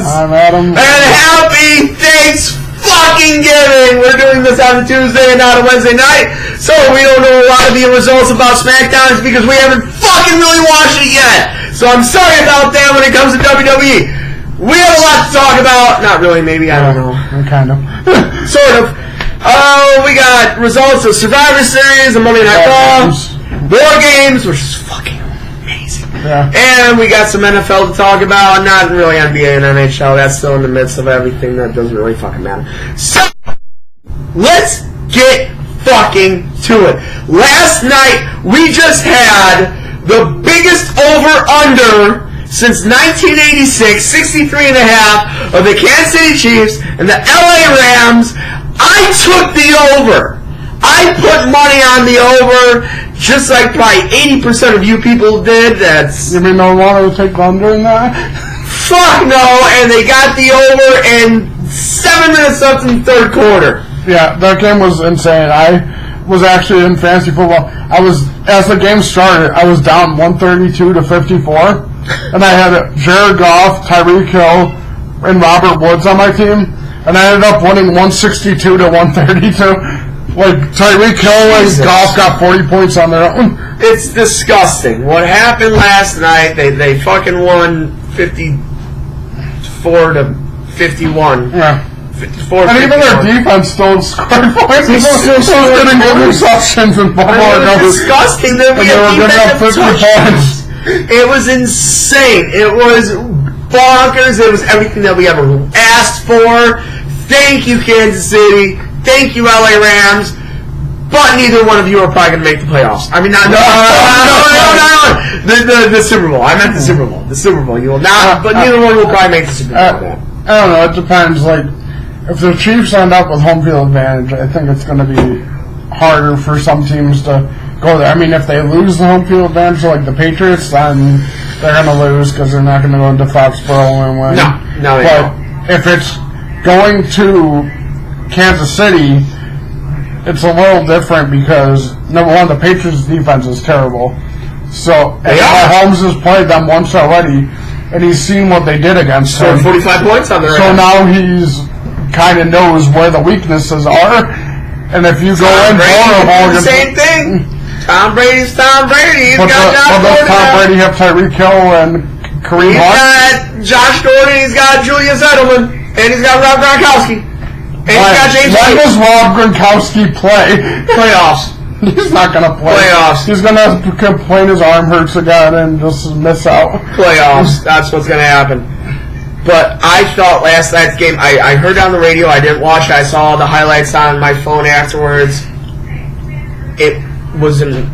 Adams. I'm Adam. And happy Thanksgiving. We're doing this on a Tuesday and not a Wednesday night, so we don't know a lot of the results about SmackDown. It's because we haven't fucking really watched it yet. So I'm sorry about that when it comes to WWE. We have a lot to talk about. Not really, maybe. I don't know. Kind of. Sort of. We got results of Survivor Series and Monday Night Raw, War Games, which is fucking amazing. Yeah. And we got some NFL to talk about. Not really NBA and NHL. That's still in the midst of everything. That doesn't really fucking matter. So, let's get fucking to it. Last night, we just had the biggest over-under since 1986, 63.5 of the Kansas City Chiefs and the LA Rams. I took the over. I put money on the over, just like probably 80% of you people did. That's You mean no one would take the under in that? fuck no, and they got the over in 7 minutes left in the third quarter. Yeah, that game was insane. I was actually in fantasy football. As the game started, I was down 132 to 54. And I had Jared Goff, Tyreek Hill, and Robert Woods on my team. And I ended up winning 162 to 132. Like, Tyreek Hill and Goff got 40 points on their own. It's disgusting. What happened last night, they fucking won 54 to 51. Yeah. 54 And even their defense still scored points. They still getting interceptions and ball. It was disgusting that we were giving up 50 points. It was insane. It was bonkers. It was everything that we ever asked for. Thank you, Kansas City. Thank you, LA Rams. But neither one of you are probably going to make the playoffs. I mean, no. The Super Bowl. I meant the Super Bowl. The Super Bowl. You will not. But neither one will probably make the Super Bowl. I don't know. It depends. Like, if the Chiefs end up with home field advantage, I think it's going to be harder for some teams to go there. I mean, if they lose the home field advantage, like the Patriots, then they're going to lose because they're not going to go into Foxborough and win. No. But if it's going to Kansas City, it's a little different because, number one, the Patriots' defense is terrible. So, Mahomes has played them once already, and he's seen what they did against him. 45 points on their So now he's kind of knows where the weaknesses are. And if you go in vulnerable, the same thing. Tom Brady's Tom Brady. He's got Josh Gordon. Tom Brady have Tyreek Hill and Kareem Hunt? He's got Josh Gordon. He's got Julius Edelman, and he's got Rob Gronkowski, and he's got James White. When does Rob Gronkowski play? Playoffs. He's not going to play. Playoffs. He's going to complain his arm hurts again and just miss out. Playoffs. That's what's going to happen. But I thought last night's game, I heard on the radio, I didn't watch it, I saw the highlights on my phone afterwards. It was an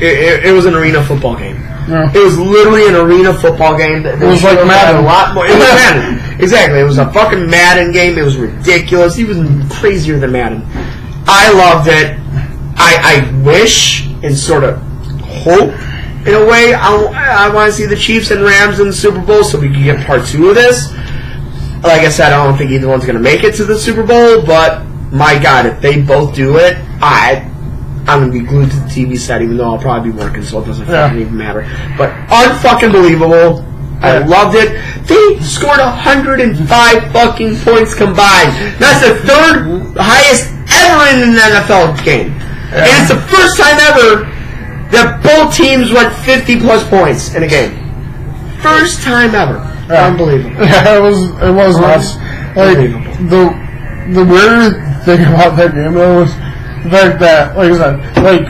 it was an arena football game. Yeah. It was literally an arena football game. It was like Madden. A lot more. It was Madden. Exactly. It was a fucking Madden game. It was ridiculous. Even crazier than Madden. I loved it. I wish and sort of hope, in a way, I want to see the Chiefs and Rams in the Super Bowl so we can get part 2 of this. Like I said, I don't think either one's going to make it to the Super Bowl, but my God, if they both do it, I'm going to be glued to the TV set, even though I'll probably be working, so it doesn't fucking even matter. But unfucking believable. I loved it. They scored 105 fucking points combined. That's the third highest ever in an NFL game. And it's the first time ever that both teams went 50-plus points in a game. First time ever. Yeah. Unbelievable. Yeah, it was nuts. Like, the weird thing about that game, though, was the fact that, like I said, like,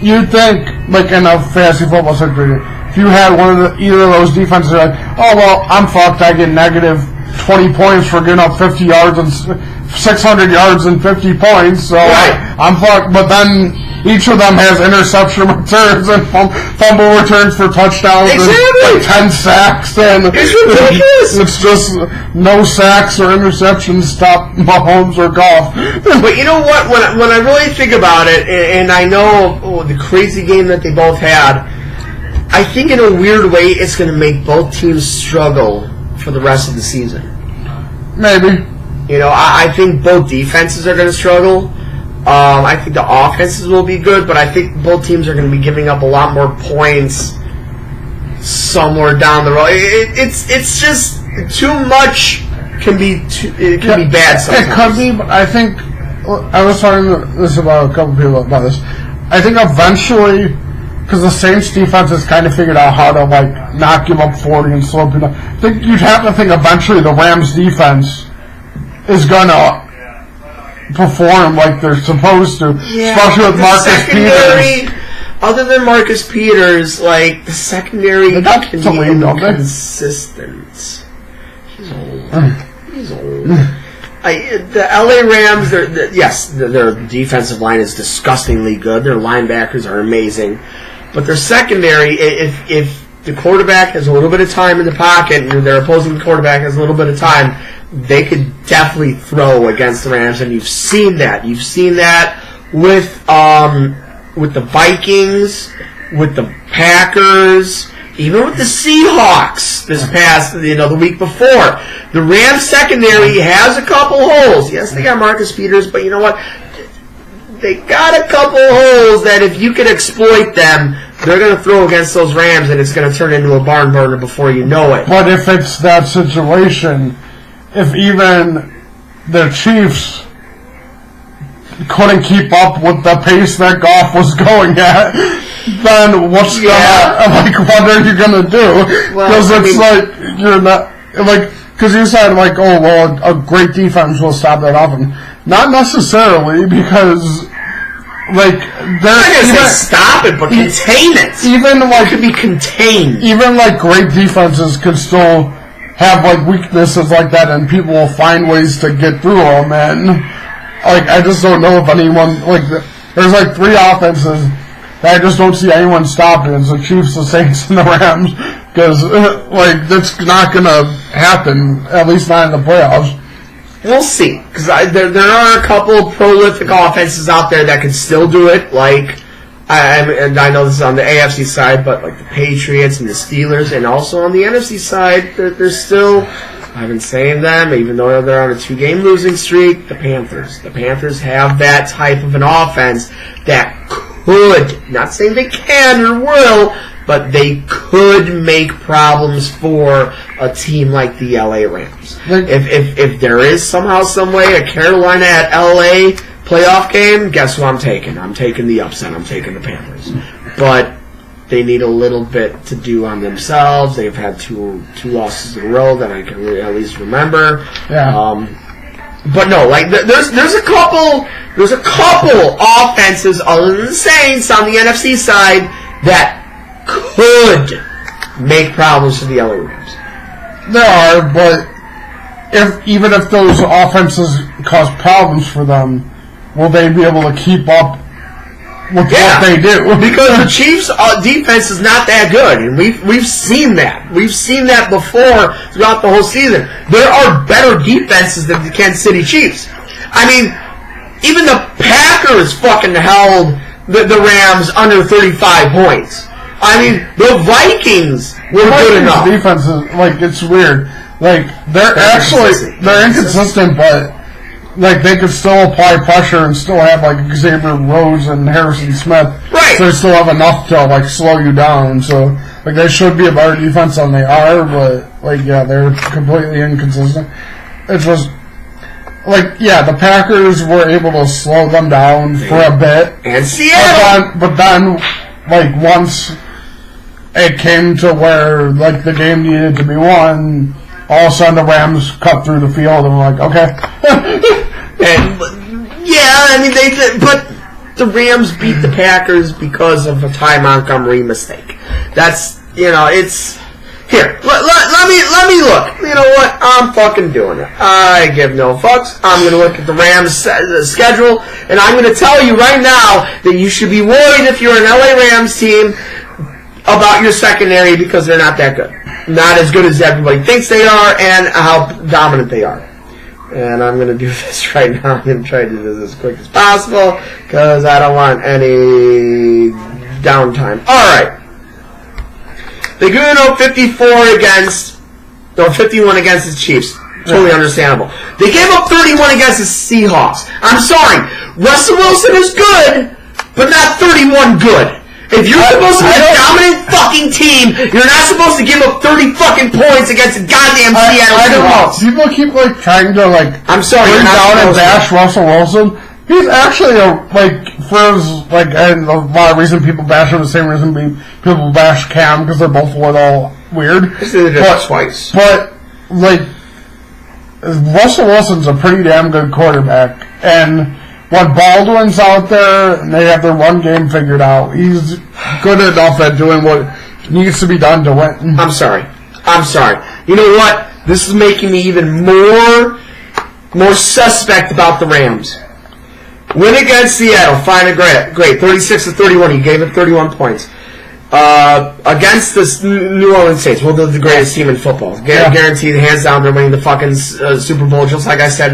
you'd think, like, in a fantasy football situation, if you had either of those defenses, you're like, oh, well, I'm fucked, I get negative 20 points for getting up 50 yards and 600 yards and 50 points, so I'm fucked. But then each of them has interception returns and fumble returns for touchdowns and like 10 sacks. And it's ridiculous. It's just no sacks or interceptions stop Mahomes or Goff. But you know what? When I really think about it, and I know the crazy game that they both had, I think in a weird way it's going to make both teams struggle for the rest of the season. Maybe. You know, I think both defenses are going to struggle. I think the offenses will be good, but I think both teams are going to be giving up a lot more points somewhere down the road. It's just too much can be bad sometimes. It could be, but I think I was talking this about a couple people about this. I think eventually, because the Saints defense has kind of figured out how to like not give up 40 and slow people down. I think you'd have to think eventually the Rams defense is gonna perform like they're supposed to, especially with Marcus Peters. Other than Marcus Peters, like the secondary can be inconsistent. He's old. The LA Rams, their defensive line is disgustingly good. Their linebackers are amazing, but their secondary, if the quarterback has a little bit of time in the pocket and their opposing quarterback has a little bit of time, they could definitely throw against the Rams, and you've seen that. You've seen that with the Vikings, with the Packers, even with the Seahawks this past, the week before. The Rams secondary has a couple holes. Yes, they got Marcus Peters, but you know what? They got a couple holes that if you can exploit them, they're going to throw against those Rams, and it's going to turn into a barn burner before you know it. But if it's that situation, if even the Chiefs couldn't keep up with the pace that Goff was going at, then what are you gonna do? Because you're not because you said a great defense will stop that often. Not necessarily, because they're not gonna say stop it, but contain it. Even it could be contained. Even great defenses can still have weaknesses like that, and people will find ways to get through them. And I just don't know if anyone there's 3 offenses that I just don't see anyone stopping. It's the Chiefs, the Saints, and the Rams, because that's not gonna happen. At least not in the playoffs. We'll see, because there are a couple prolific offenses out there that can still do it. And I know this is on the AFC side, but the Patriots and the Steelers, and also on the NFC side, there's still. I've been saying them, even though they're on a 2-game losing streak. The Panthers. The Panthers have that type of an offense that could, not saying they can or will, but they could make problems for a team like the LA Rams. If there is somehow, some way, a Carolina at LA playoff game, guess who I'm taking? I'm taking the upset. I'm taking the Panthers. But they need a little bit to do on themselves. They've had two losses in a row that I can at least remember. Yeah. But no, there's a couple offenses other than the Saints on the NFC side that could make problems for the LA Rams. There are, but even if those offenses cause problems for them, will they be able to keep up with what they do? Because the Chiefs' defense is not that good, and we've seen that. We've seen that before throughout the whole season. There are better defenses than the Kansas City Chiefs. I mean, even the Packers fucking held the Rams under 35 points. I mean, the Vikings were good enough. Defense is, it's weird. They're inconsistent, but they could still apply pressure and still have Xavier Rhodes and Harrison Smith. Right. So they still have enough to slow you down. So they should be a better defense than they are, but they're completely inconsistent. It's just the Packers were able to slow them down for a bit. And Seattle. But then once it came to where the game needed to be won, all of a sudden the Rams cut through the field and we're okay. They did, but the Rams beat the Packers because of a Ty Montgomery mistake. That's it's here. Let me look. You know what? I'm fucking doing it. I give no fucks. I'm gonna look at the Rams schedule, and I'm gonna tell you right now that you should be worried if you're an LA Rams team about your secondary because they're not that good. Not as good as everybody thinks they are, and how dominant they are. And I'm going to do this right now. I'm going to try to do this as quick as possible because I don't want any downtime. Alright. They go 51 against the Chiefs. Totally understandable. They gave up 31 against the Seahawks. I'm sorry. Russell Wilson is good, but not 31 good. If you're supposed to be a dominant fucking team, you're not supposed to give up 30 fucking points against a goddamn Seattle Seahawks. People keep trying to I'm sorry, bring down and bash Russell Wilson. He's actually for his and a lot of reason people bash him, the same reason people bash Cam, because they're both a little weird. Twice. But Russell Wilson's a pretty damn good quarterback, and when Baldwin's out there and they have their run game figured out, he's good enough at doing what needs to be done to win. I'm sorry. You know what? This is making me even more suspect about the Rams. Win against Seattle, fine and great. 36-31. He gave it 31 points. Against the New Orleans Saints, they're the greatest team in football. Guaranteed, hands down, they're winning the fucking Super Bowl, just like I said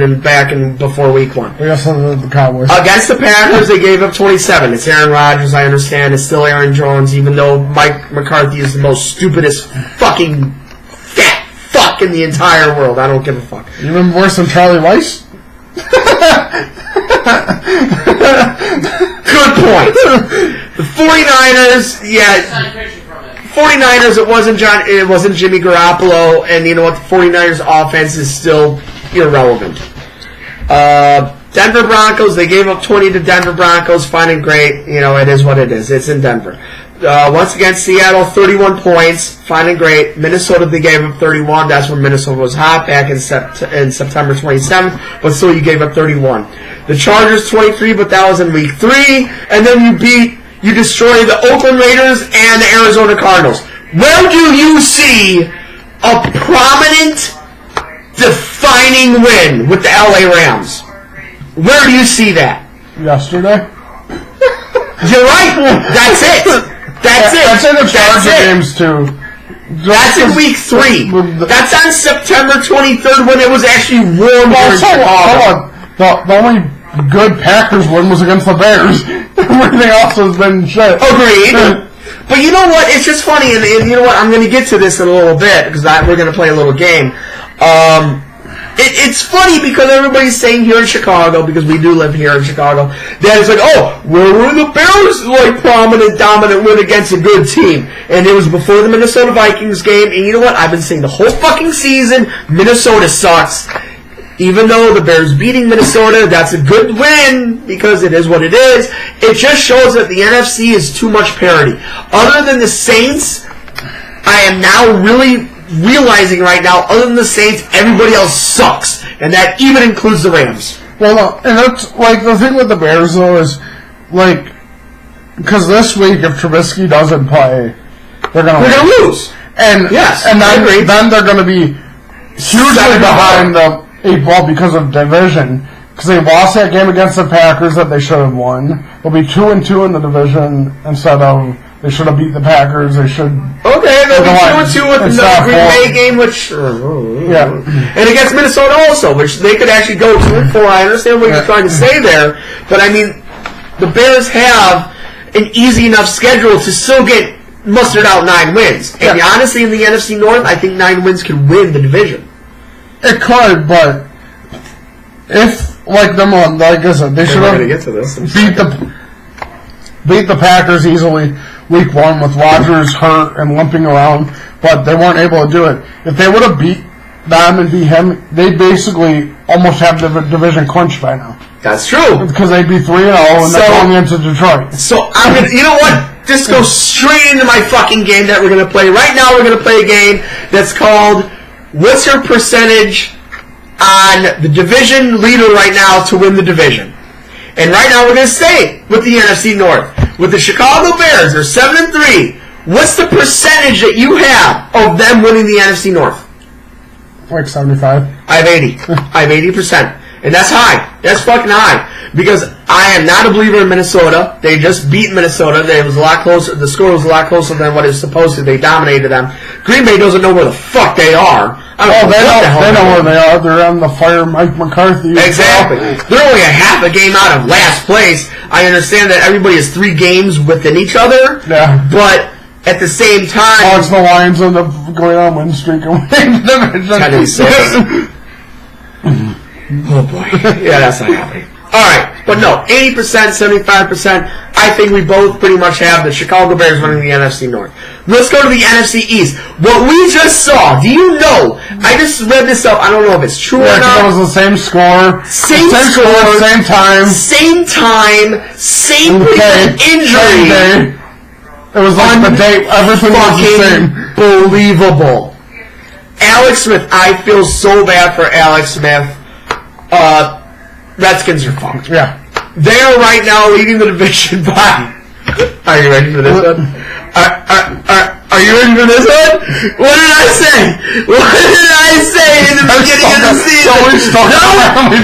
before Week 1. We also the Cowboys. Against the Packers, they gave up 27. It's Aaron Rodgers, I understand. It's still Aaron Jones, even though Mike McCarthy is the most stupidest fucking fat fuck in the entire world. I don't give a fuck. Even worse than Charlie Weiss? Good point. The 49ers, 49ers, it wasn't Jimmy Garoppolo, and you know what, the 49ers offense is still irrelevant. Denver Broncos, they gave up 20 to Denver Broncos, fine and great, it is what it is, it's in Denver. Once again, Seattle, 31 points, fine and great. Minnesota, they gave up 31, that's when Minnesota was hot back in September 27th, but still you gave up 31. The Chargers, 23, but that was in Week 3, and then you destroy the Oakland Raiders and the Arizona Cardinals. Where do you see a prominent, defining win with the LA Rams? Where do you see that? Yesterday. You're right. That's it. That's in the Charger games too. That's in Week 3. That's on September 23rd when it was actually warm here in Chicago. The only good Packers win was against the Bears. Everything else has been shit. Agreed. But you know what? It's just funny, and you know what? I'm going to get to this in a little bit because we're going to play a little game. It's funny because everybody's saying here in Chicago, because we do live here in Chicago, that it's where were the Bears' prominent, dominant win against a good team? And it was before the Minnesota Vikings game, and you know what? I've been saying the whole fucking season, Minnesota sucks. Even though the Bears beating Minnesota, that's a good win, because it is what it is. It just shows that the NFC is too much parity. Other than the Saints, I am now really realizing right now, other than the Saints, everybody else sucks. And that even includes the Rams. Well, no, and that's, the thing with the Bears, though, is, because this week, if Trubisky doesn't play, they're going to lose. And, yes, and then they're going to be hugely behind the 8 ball because of division. Because they lost that game against the Packers that they should have won. They'll be 2-2 in the division instead of they should have beat the Packers. They should. Okay, they'll be 2-2 with the Green Bay game, which and against Minnesota also, which they could actually go 2-4. I understand what you're trying to say there, but I mean, the Bears have an easy enough schedule to still get mustered out 9 wins. And honestly, in the NFC North, I think 9 wins could win the division. It could, but if like I said, they should have beat the Packers easily Week 1 with Rodgers hurt and limping around, but they weren't able to do it. If they would have beat them and beat him, they basically almost have the division clinched by now. That's true. Because they'd be 3-0 and they're going into Detroit. So I'm gonna, you know what? Just go straight into my fucking game that we're gonna play. Right now, we're gonna play a game that's called "What's your percentage on the division leader right now to win the division?" And right now, we're gonna stay with the NFC North with the Chicago Bears. They're 7-3. What's the percentage that you have of them winning the NFC North? Like 75. I have 80. I have 80%. And that's high. That's fucking high. Because I am not a believer in Minnesota. They just beat Minnesota. It was a lot closer. The score was a lot closer than what it was supposed to. They dominated them. Green Bay doesn't know where the fuck they are. They know where they are. They're on the fire Mike McCarthy. Exactly. They're only a half a game out of last place. I understand that everybody has 3 games within each other. Yeah. But at the same time... It's the Lions end up going on win streak and winning the division. Oh boy. Yeah, that's not happening. Alright, but no, 80%, 75%, I think we both pretty much have the Chicago Bears winning the NFC North. Let's go to the NFC East. What we just saw, do you know, I just read this up, I don't know if it's true or not. It was the same score. Same score. Same time. Same time. Same injury. Same day. It was like the day, everything was the same. Believable. Alex Smith, I feel so bad for Alex Smith. Redskins are fucked. Yeah. They are right now leading the division by... Are you ready for this one? Are you ready for this one? What did I say? What did I say in the beginning of the season? The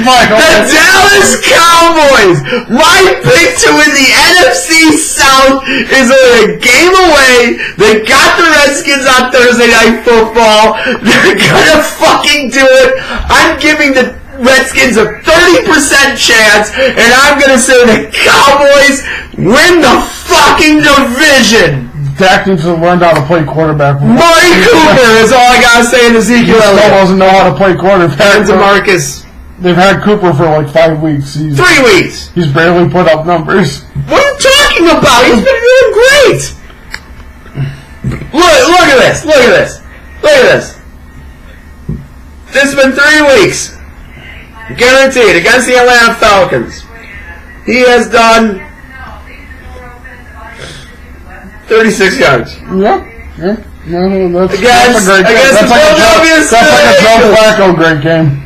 Dallas Cowboys! My pick to win the NFC South is only a game away. They got the Redskins on Thursday Night Football. They're gonna fucking do it. I'm giving the Redskins a 30% chance, and I'm gonna say the Cowboys win the fucking division. Dak needs to learn how to play quarterback. Murray Cooper is all I gotta say in Ezekiel. He still doesn't know how to play quarterback. And DeMarcus. They've had Cooper for like 5 weeks. 3 weeks. He's barely put up numbers. What are you talking about? He's been doing great. Look at this. Look at this. Look at this. This has been 3 weeks. Guaranteed against the Atlanta Falcons. He has done 36 yards. Yeah. That's a great game. That's like a Joe Flacco great game.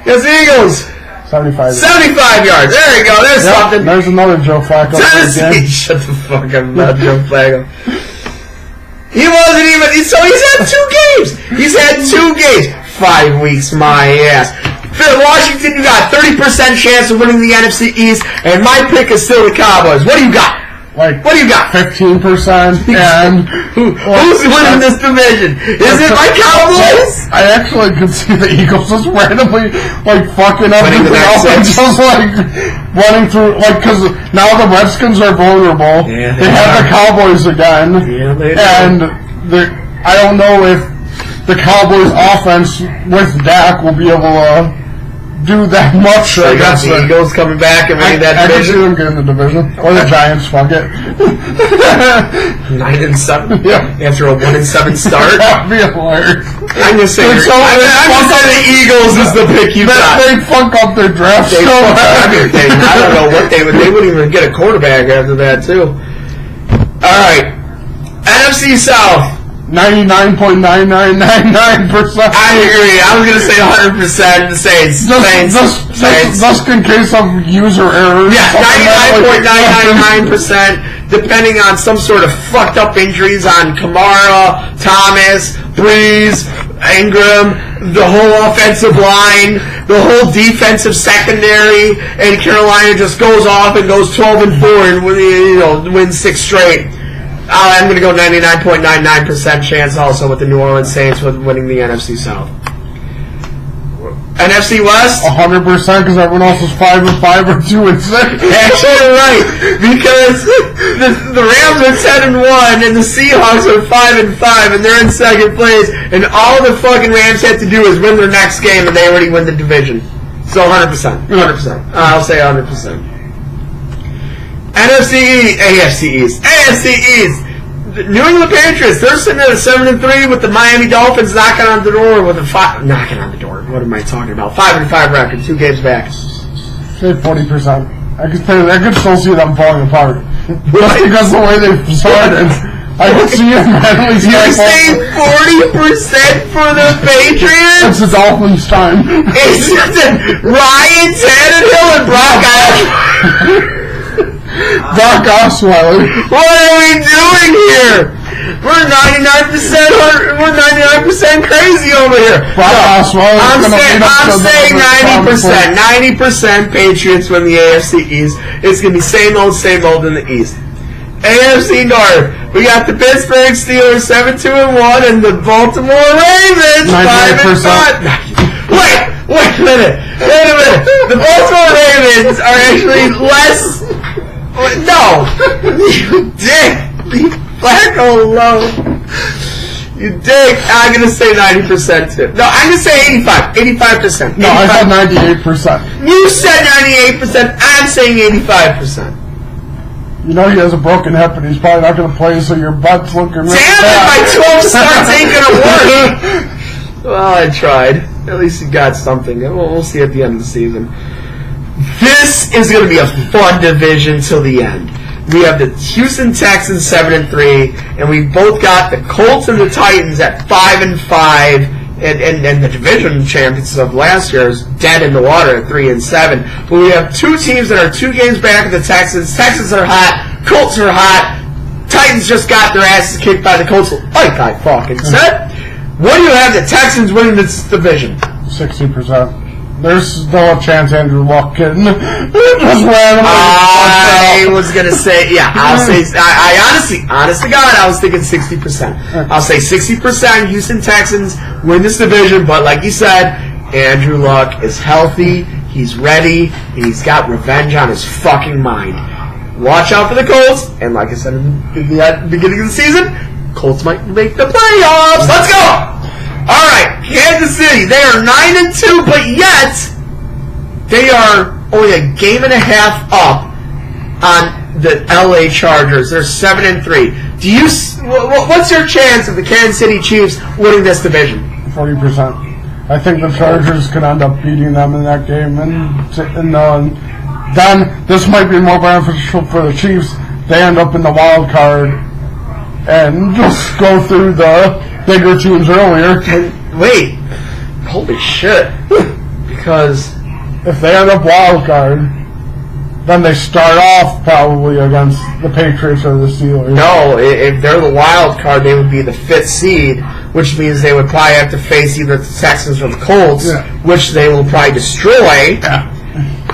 Against the Eagles. 75 yards. There you go. There's something. There's another Joe Flacco great game. Shut the fuck up about Joe Flacco. He wasn't even... So he's had 2 games. He's had 2 games. 5 weeks, my ass. Washington, you got 30% chance of winning the NFC East, and my pick is still the Cowboys. What do you got? What do you got? 15%. And who's winning this division? Is it my Cowboys? I actually could see the Eagles just randomly fucking up everything else and just running through because now the Redskins are vulnerable. Yeah, they have the Cowboys again. Yeah, they do. And I don't know if the Cowboys offense with Dak will be able to do that much. So you got the Eagles coming back and winning that division? I can see them getting the division. Or the Giants, fuck it. 9-7? Yeah. After a 1-7 start? That'd be hilarious. I'm just saying the Eagles is the pick you got. They fuck up their draft so bad. I don't know what they wouldn't even get a quarterback after that too. Alright. NFC South. 99.9999%. I agree. I was going to say 100% Saints. Just in case of user errors. Yeah, 99.999%, depending on some sort of fucked up injuries on Kamara, Thomas, Breeze, Ingram, the whole offensive line, the whole defensive secondary, and Carolina just goes off and goes 12-4 and wins 6 straight. I'm going to go 99.99% chance also with the New Orleans Saints with winning the NFC South. NFC West? 100% because everyone else is 5-5 or 2-6. Actually, you're right. Because the Rams are 10-1 and the Seahawks are 5-5 and they're in second place. And all the fucking Rams have to do is win their next game and they already win the division. So 100%. 100%. I'll say 100%. AFC East. New England Patriots, they're sitting at 7-3 with the Miami Dolphins knocking on the door with a knocking on the door. What am I talking about? 5-5 record, 2 games back. Say 40%. I could still see them falling apart. Just because the way they started. I could see them randomly. You're saying 40% for the Patriots? It's the Dolphins' time. It's Ryan Tannehill and Brock Osweiler. What are we doing here? We're 99% crazy over here. Osweiler. I'm saying 90%. 90% Patriots win the AFC East. It's going to be same old in the East. AFC North. We got the Pittsburgh Steelers 7-2-1 and the Baltimore Ravens 5-5. Wait a minute. The Baltimore Ravens are actually less. No, you dick. Leave Flacco alone. You dig? I'm going to say 90% too. No, I'm going to say 85. 85%. No, I said 98%. You said 98%. I'm saying 85%. You know he has a broken hip and he's probably not going to play, so your butt's looking really Damn bad. it, my 12 starts ain't going to work. Well, I tried. At least you got something. We'll see at the end of the season. This is going to be a fun division till the end. We have the Houston Texans 7-3, and we both got the Colts and the Titans at 5-5, and the division champions of last year is dead in the water at 3-7. But we have two teams that are 2 games back of the Texans. Texans are hot. Colts are hot. Titans just got their asses kicked by the Colts, like I fucking said. What do you have the Texans winning this division? 60%. There's still a chance Andrew Luck can just randomly. I was gonna say, yeah. I'll say. I honest to God, I was thinking 60%. I'll say 60%. Houston Texans win this division, but like you said, Andrew Luck is healthy. He's ready. And he's got revenge on his fucking mind. Watch out for the Colts, and like I said in the beginning of the season, Colts might make the playoffs. Let's go! Alright, Kansas City, they are 9-2, but yet they are only a game and a half up on the LA Chargers. They're 7-3. What's your chance of the Kansas City Chiefs winning this division? 40%. I think the Chargers could end up beating them in that game, and then this might be more beneficial for the Chiefs. They end up in the wild card and just go through the bigger teams earlier. Wait, holy shit! Because if they end up wild card, then they start off probably against the Patriots or the Steelers. No, if they're the wild card, they would be the 5th seed, which means they would probably have to face either the Texans or the Colts, which they will probably destroy. Yeah.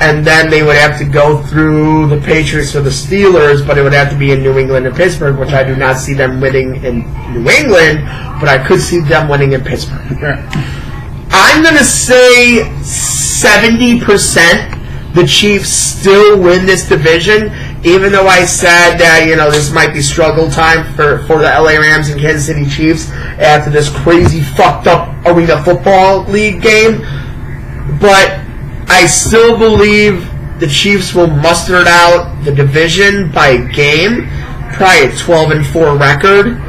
And then they would have to go through the Patriots or the Steelers, but it would have to be in New England and Pittsburgh, which I do not see them winning in New England, but I could see them winning in Pittsburgh. Yeah. I'm going to say 70% the Chiefs still win this division, even though I said that, this might be struggle time for the LA Rams and Kansas City Chiefs after this crazy fucked up Arena Football League game. But I still believe the Chiefs will muster it out the division by a game, probably a 12-4 record,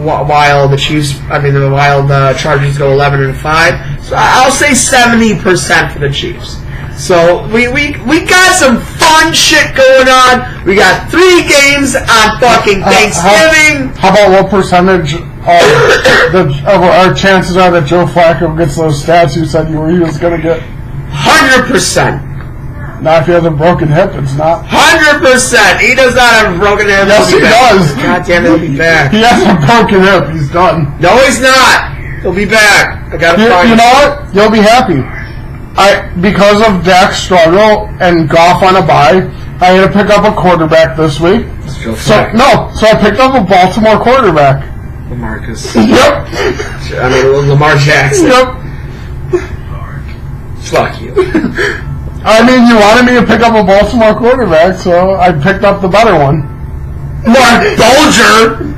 while the Chargers go 11-5. So I'll say 70% for the Chiefs. So we got some fun shit going on. We got 3 games on fucking Thanksgiving. How about what percentage of our chances are that Joe Flacco gets those stats you said he was going to get? 100%. Now, if he has a broken hip, it's not. 100%. He does not have a broken hip. Yes, he does. God damn it, he'll be back. He has a broken hip. He's done. No, he's not. He'll be back. I gotta find him. You know what? You'll be happy. Because of Dak's struggle and Goff on a bye, I had to pick up a quarterback this week. So I picked up a Baltimore quarterback. LaMarcus. Yep. I mean, Lamar Jackson. Yep. Fuck you. I mean, you wanted me to pick up a Baltimore quarterback, so I picked up the better one. Mark Bolger.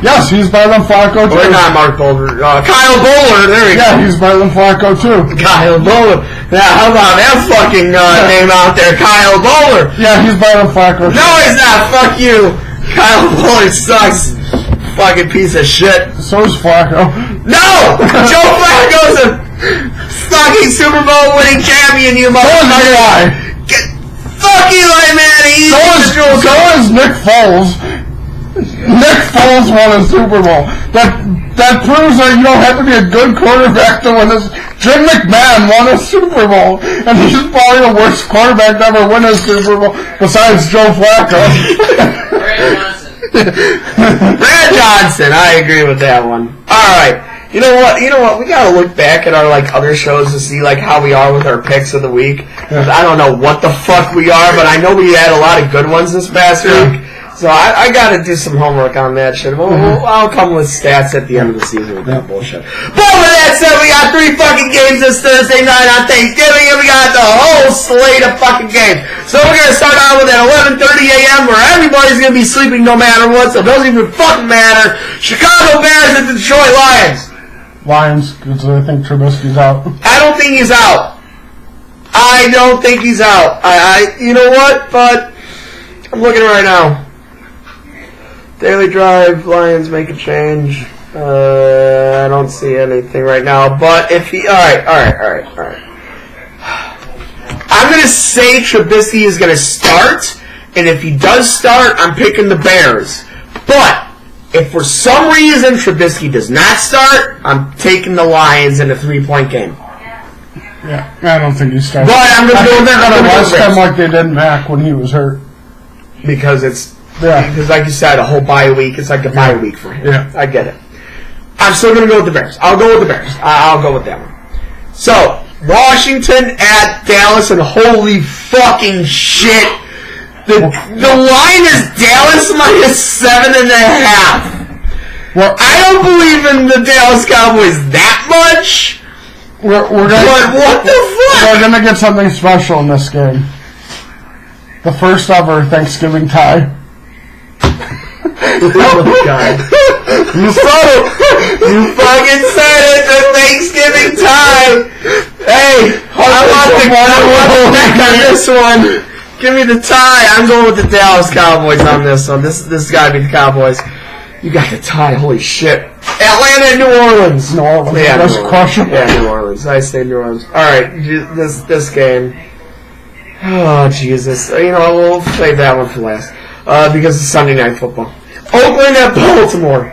Yes, he's better than Flacco too. Or not Mark Bolger. Kyle Bowler. There we go. Yeah, he's better than Flacco too. Kyle Bowler. Yeah, how about that fucking name out there, Kyle Bowler? Yeah, he's better than Flacco too. No, he's not. Fuck you. Kyle Bowler sucks. Fucking piece of shit. So is Flacco. No! Joe Flacco's a fucking Super Bowl winning champion, you motherfucker. Fuck Eli Manning. So is Nick Foles. Nick Foles won a Super Bowl. That proves that you don't have to be a good quarterback to win this. Jim McMahon won a Super Bowl, and he's probably the worst quarterback to ever win a Super Bowl besides Joe Flacco. Brad Johnson, I agree with that one. Alright. You know what? We gotta look back at our other shows to see how we are with our picks of the week. I don't know what the fuck we are, but I know we had a lot of good ones this past week. So I got to do some homework on that shit. I'll come with stats at the end of the season with that bullshit. But with that said, we got 3 fucking games this Thursday night on Thanksgiving, and we got the whole slate of fucking games. So we're going to start out with at 11:30 a.m. where everybody's going to be sleeping no matter what, so it doesn't even fucking matter. Chicago Bears and the Detroit Lions. Lions, because I think Trubisky's out. I don't think he's out. I don't think he's out. You know what? But I'm looking right now. Daily Drive, Lions make a change. I don't see anything right now. But if he... Alright. I'm going to say Trubisky is going to start. And if he does start, I'm picking the Bears. But if for some reason Trubisky does not start, I'm taking the Lions in a 3-point game. Yeah, I don't think he starts. But I'm going to go with they're going to rest him like they did Mac when he was hurt. Because it's... Yeah. Because like you said, a whole bye week, it's like a bye week for him. Yeah. I get it. I'm still going to go with the Bears. I'll go with the Bears. I'll go with that one. So, Washington at Dallas, and holy fucking shit. The line is Dallas -7.5. Well, I don't believe in the Dallas Cowboys that much. We're gonna, but what the fuck? We're going to get something special in this game. The first ever Thanksgiving tie. Oh my god. You said it! You fucking said it! The Thanksgiving tie! Hey! I want the neck on this one! Give me the tie! I'm going with the Dallas Cowboys on this one. This has got to be the Cowboys. You got the tie, holy shit. Atlanta and New Orleans! New Orleans. Yeah, Let's crush them. Yeah, New Orleans. I say New Orleans. Alright, this game. Oh, Jesus. You know, we'll save that one for last. Because it's Sunday Night Football. Oakland at Baltimore.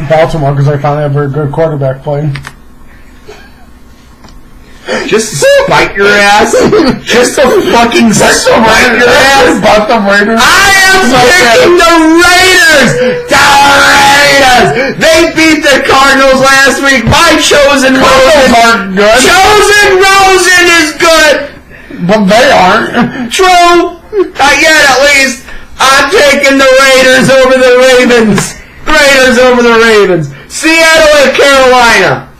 Baltimore, because I finally have a very good quarterback playing. Just to spite your ass. Just to fucking spite your ass. About the Raiders. I am picking the Raiders. The Raiders. They beat the Cardinals last week. My chosen Cardinals aren't good. Chosen Rosen is good. But they aren't. True. Not yet, at least. I'm taking the Raiders over the Ravens. Raiders over the Ravens. Seattle and Carolina.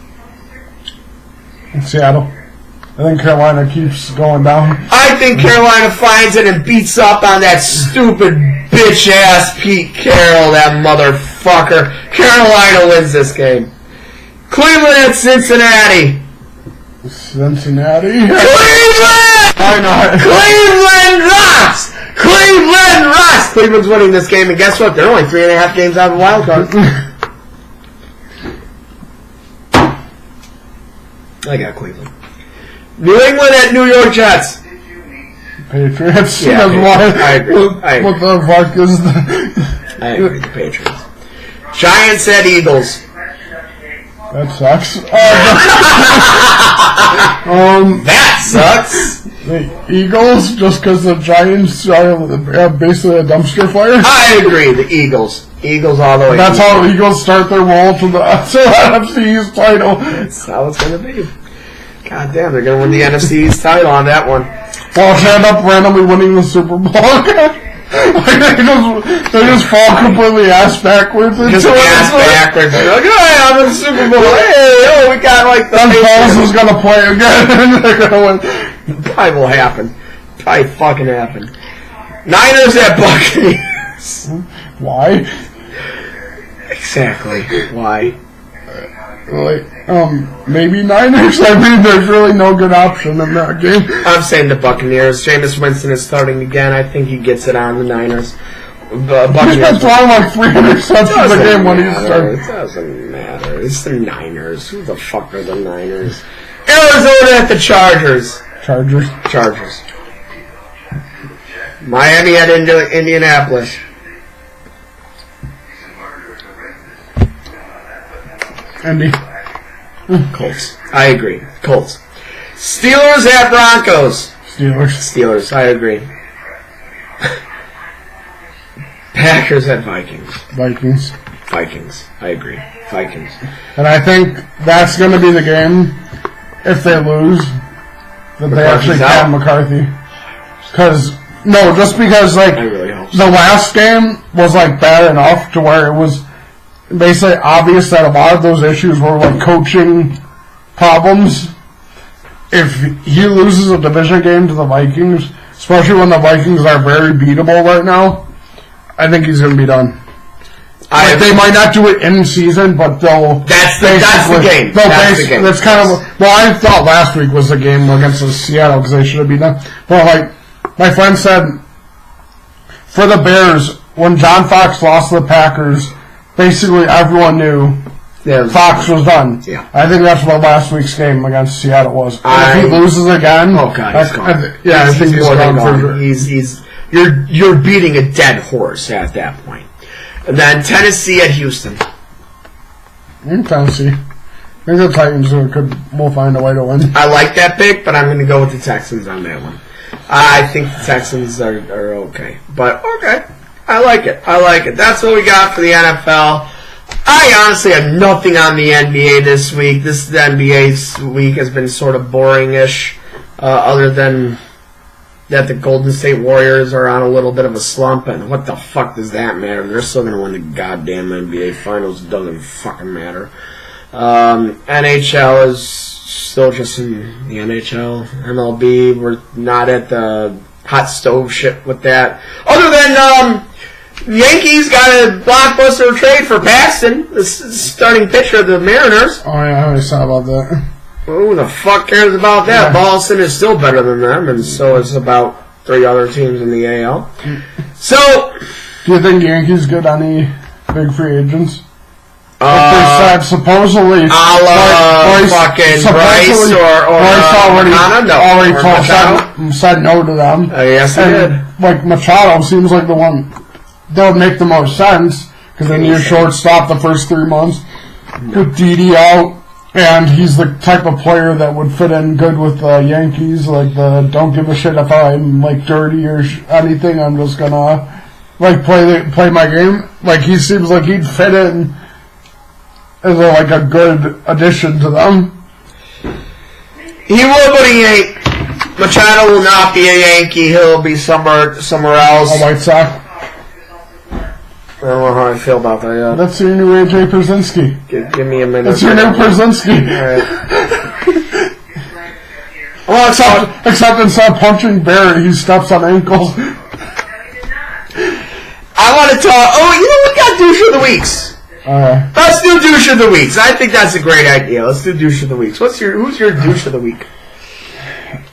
Seattle. I think Carolina keeps going down. I think Carolina finds it and beats up on that stupid bitch-ass Pete Carroll, that motherfucker. Carolina wins this game. Cleveland at Cincinnati. Cincinnati? Cleveland! Why not? Cleveland rocks! Cleveland rocks! Cleveland's winning this game, and guess what? They're only 3.5 games out of a wild card. I got Cleveland. New England at New York Jets. Patriots? Yeah, I agree. What the fuck is that? I agree, the Patriots. Giants at Eagles. That sucks. That sucks. The Eagles, just because the Giants are basically a dumpster fire? I agree, the Eagles. Eagles all the way. That's how Eagles start their roll to the NFC East title. That's how it's going to be. God damn, they're going to win the NFC East title on that one. Well, end up randomly winning the Super Bowl. they just fall completely ass backwards. Just ass backwards. They're like, hey, I'm in the Super Bowl. Hey, we got like the... Then Foles is going to play again, and they're going to win. Probably will happen. Probably fucking happen. Niners at Buccaneers. Why? Exactly. Why? Maybe Niners. I mean, there's really no good option in that game. I'm saying the Buccaneers. Jameis Winston is starting again. I think he gets it on the Niners. He's been throwing like 3 interceptions a game when he's starting. It doesn't matter. It's the Niners. Who the fuck are the Niners? Arizona at the Chargers. Chargers. Miami at Indianapolis. Andy. Colts. I agree. Colts. Steelers at Broncos. Steelers. I agree. Packers at Vikings. Vikings. I agree. Vikings. And I think that's going to be the game, if they lose, that they actually can McCarthy. Just because, like, I really hope the last game was like bad enough to where it was basically obvious that a lot of those issues were like coaching problems. If he loses a division game to the Vikings, especially when the Vikings are very beatable right now, I think he's going to be done. They might not do it in season, but they'll. That's the game. That's kind of. Well, I thought last week was the game against Seattle because they should have been done. But like my friend said, for the Bears, when John Fox lost to the Packers, basically everyone knew Fox was done. Yeah. I think that's what last week's game against Seattle was. And if he loses again, oh god, he's gone. I think he's gone for sure. You're beating a dead horse at that point. And then Tennessee at Houston. Tennessee. I think the Titans will find a way to win. I like that pick, but I'm going to go with the Texans on that one. I think the Texans are okay. But, okay. I like it. That's what we got for the NFL. I honestly have nothing on the NBA this week. The NBA week has been sort of boring-ish, other than that the Golden State Warriors are on a little bit of a slump, and what the fuck does that matter? They're still going to win the goddamn NBA Finals. It doesn't fucking matter. NHL is still just in the NHL. MLB, we're not at the hot stove shit with that. Other than Yankees got a blockbuster trade for Paxton, the starting pitcher of the Mariners. Oh, yeah, I already saw about that. Who the fuck cares about that? Yeah. Boston is still better than them, and so is about 3 other teams in the AL. So, do you think Yankees get any big free agents? Like they said, supposedly, fucking Bryce or already said no to them. Yes, they did. Like Machado seems like the one that would make the most sense because they need a shortstop the first 3 months with Didi out. And he's the type of player that would fit in good with the Yankees, like the don't give a shit if I'm like dirty or anything. I'm just gonna like play my game. Like he seems like he'd fit in as like a good addition to them. He will, but he ain't. Machado will not be a Yankee. He'll be somewhere else. A White Sox. I don't know how I feel about that yet. That's your new AJ Pierzynski. Give me a minute. That's your new Pierzynski. Alright. Well, except instead of punching Barry, he steps on ankles. I want to talk. Oh, you know, we got douche of the weeks. Let's do douche of the weeks. I think that's a great idea. Let's do douche of the weeks. Who's your douche of the week?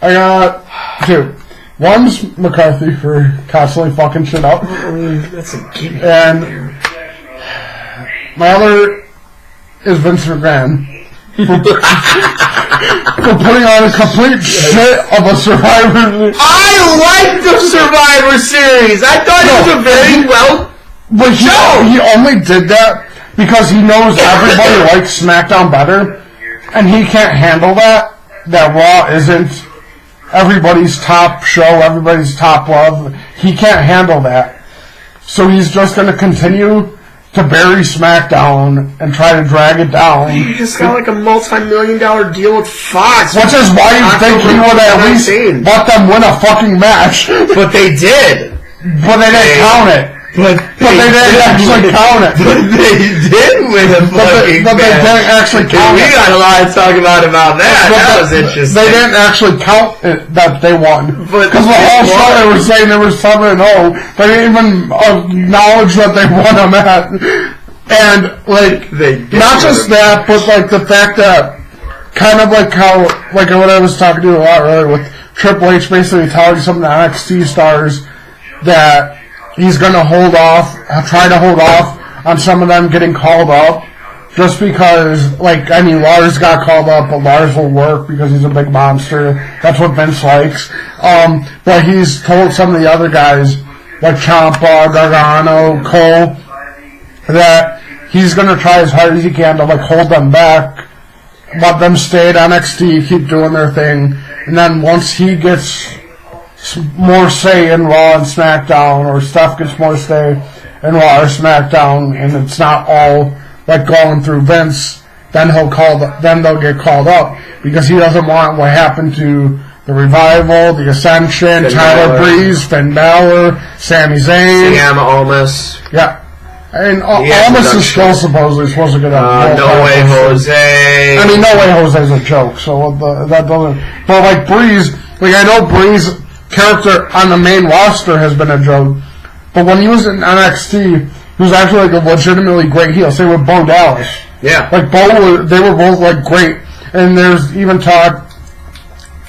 I got 2. One's McCarthy for constantly fucking shit up. That's a gimme. And my other is Vince McMahon for putting on a complete shit of a Survivor. I like the Survivor Series. I thought it was a very well show. He only did that because he knows everybody likes SmackDown better, and he can't handle that Raw isn't everybody's top show, everybody's top love. He can't handle that. So he's just going to continue to bury SmackDown and try to drag it down. He just got like a multi-million-dollar deal with Fox. Which is why you think he would at least let them win a fucking match. But they did. But they didn't count it. But they didn't actually count it. But they did win a fucking match. But they didn't actually count it. We got a lot to talk about that. That was interesting. They didn't actually count it that they won. Because the whole show they were saying they were 7-0. They didn't even acknowledge that they won a match. And, like, not just that, but, like, the fact that kind of like how, like what I was talking to a lot earlier with Triple H basically telling some of the NXT stars that he's going to try to hold off on some of them getting called up just because, like, I mean, Lars got called up, but Lars will work because he's a big monster. That's what Vince likes. But he's told some of the other guys, like Ciampa, Gargano, Cole, that he's going to try as hard as he can to, like, hold them back, let them stay at NXT, keep doing their thing, and then once he gets more say in Raw and SmackDown, or Steph gets more say in Raw or SmackDown, and it's not all like going through Vince, then they'll get called up because he doesn't want what happened to the Revival, the Ascension, Tyler Breeze, Finn Balor, Sami Zayn. Sam Almas. Yeah. And Almas is still supposedly supposed to get up. No Way Jose. I mean, No Way Jose's a joke, so that doesn't... But, like, Breeze... Like, I know Breeze's character on the main roster has been a joke, but when he was in NXT, he was actually, like, a legitimately great heel. Same with Bo Dallas. Yeah. Like, they were both, like, great. And there's even talk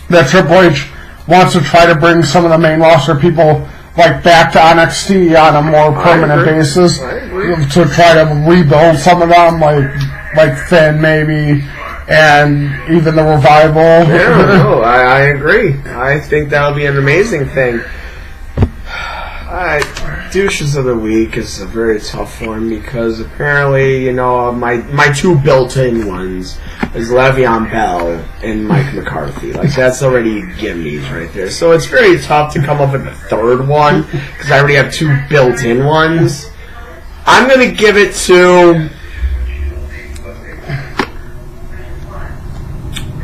that Triple H wants to try to bring some of the main roster people, like, back to NXT on a more permanent basis to try to rebuild some of them, like Finn maybe, and even the Revival. Yeah, no, I agree. I think that would be an amazing thing. Douches of the week is a very tough one because apparently, my two built-in ones is Le'Veon Bell and Mike McCarthy. Like, that's already gimmies right there. So it's very tough to come up with a third one because I already have two built-in ones. I'm going to give it to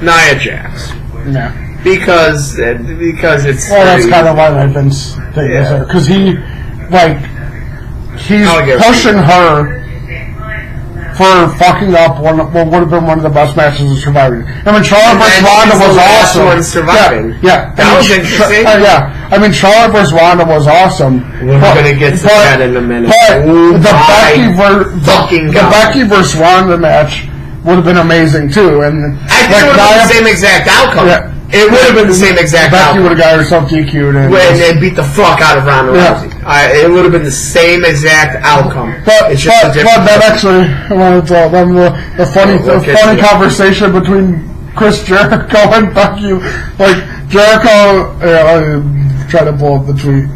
Nia Jax. Yeah. Because it's... Well, that's kind of why I've been thinking there. Because he's pushing her for fucking up what would have been one of the best matches of Survivor. I mean, Charlotte vs. Ronda was awesome. One surviving. Yeah. That was interesting. I mean, Charlotte vs. Ronda was awesome. We're going to get to that in a minute. But the Becky vs. Ronda match would have been amazing, too. And I think it would have been the same exact outcome. Yeah. It would have been the same exact outcome. Becky would have got herself DQ'd and beat the fuck out of Ronda Rousey. It would have been the same exact outcome. But that actually, I want to tell them the funny conversation between Chris Jericho and Becky. Like, Jericho, I try to pull up the tweet.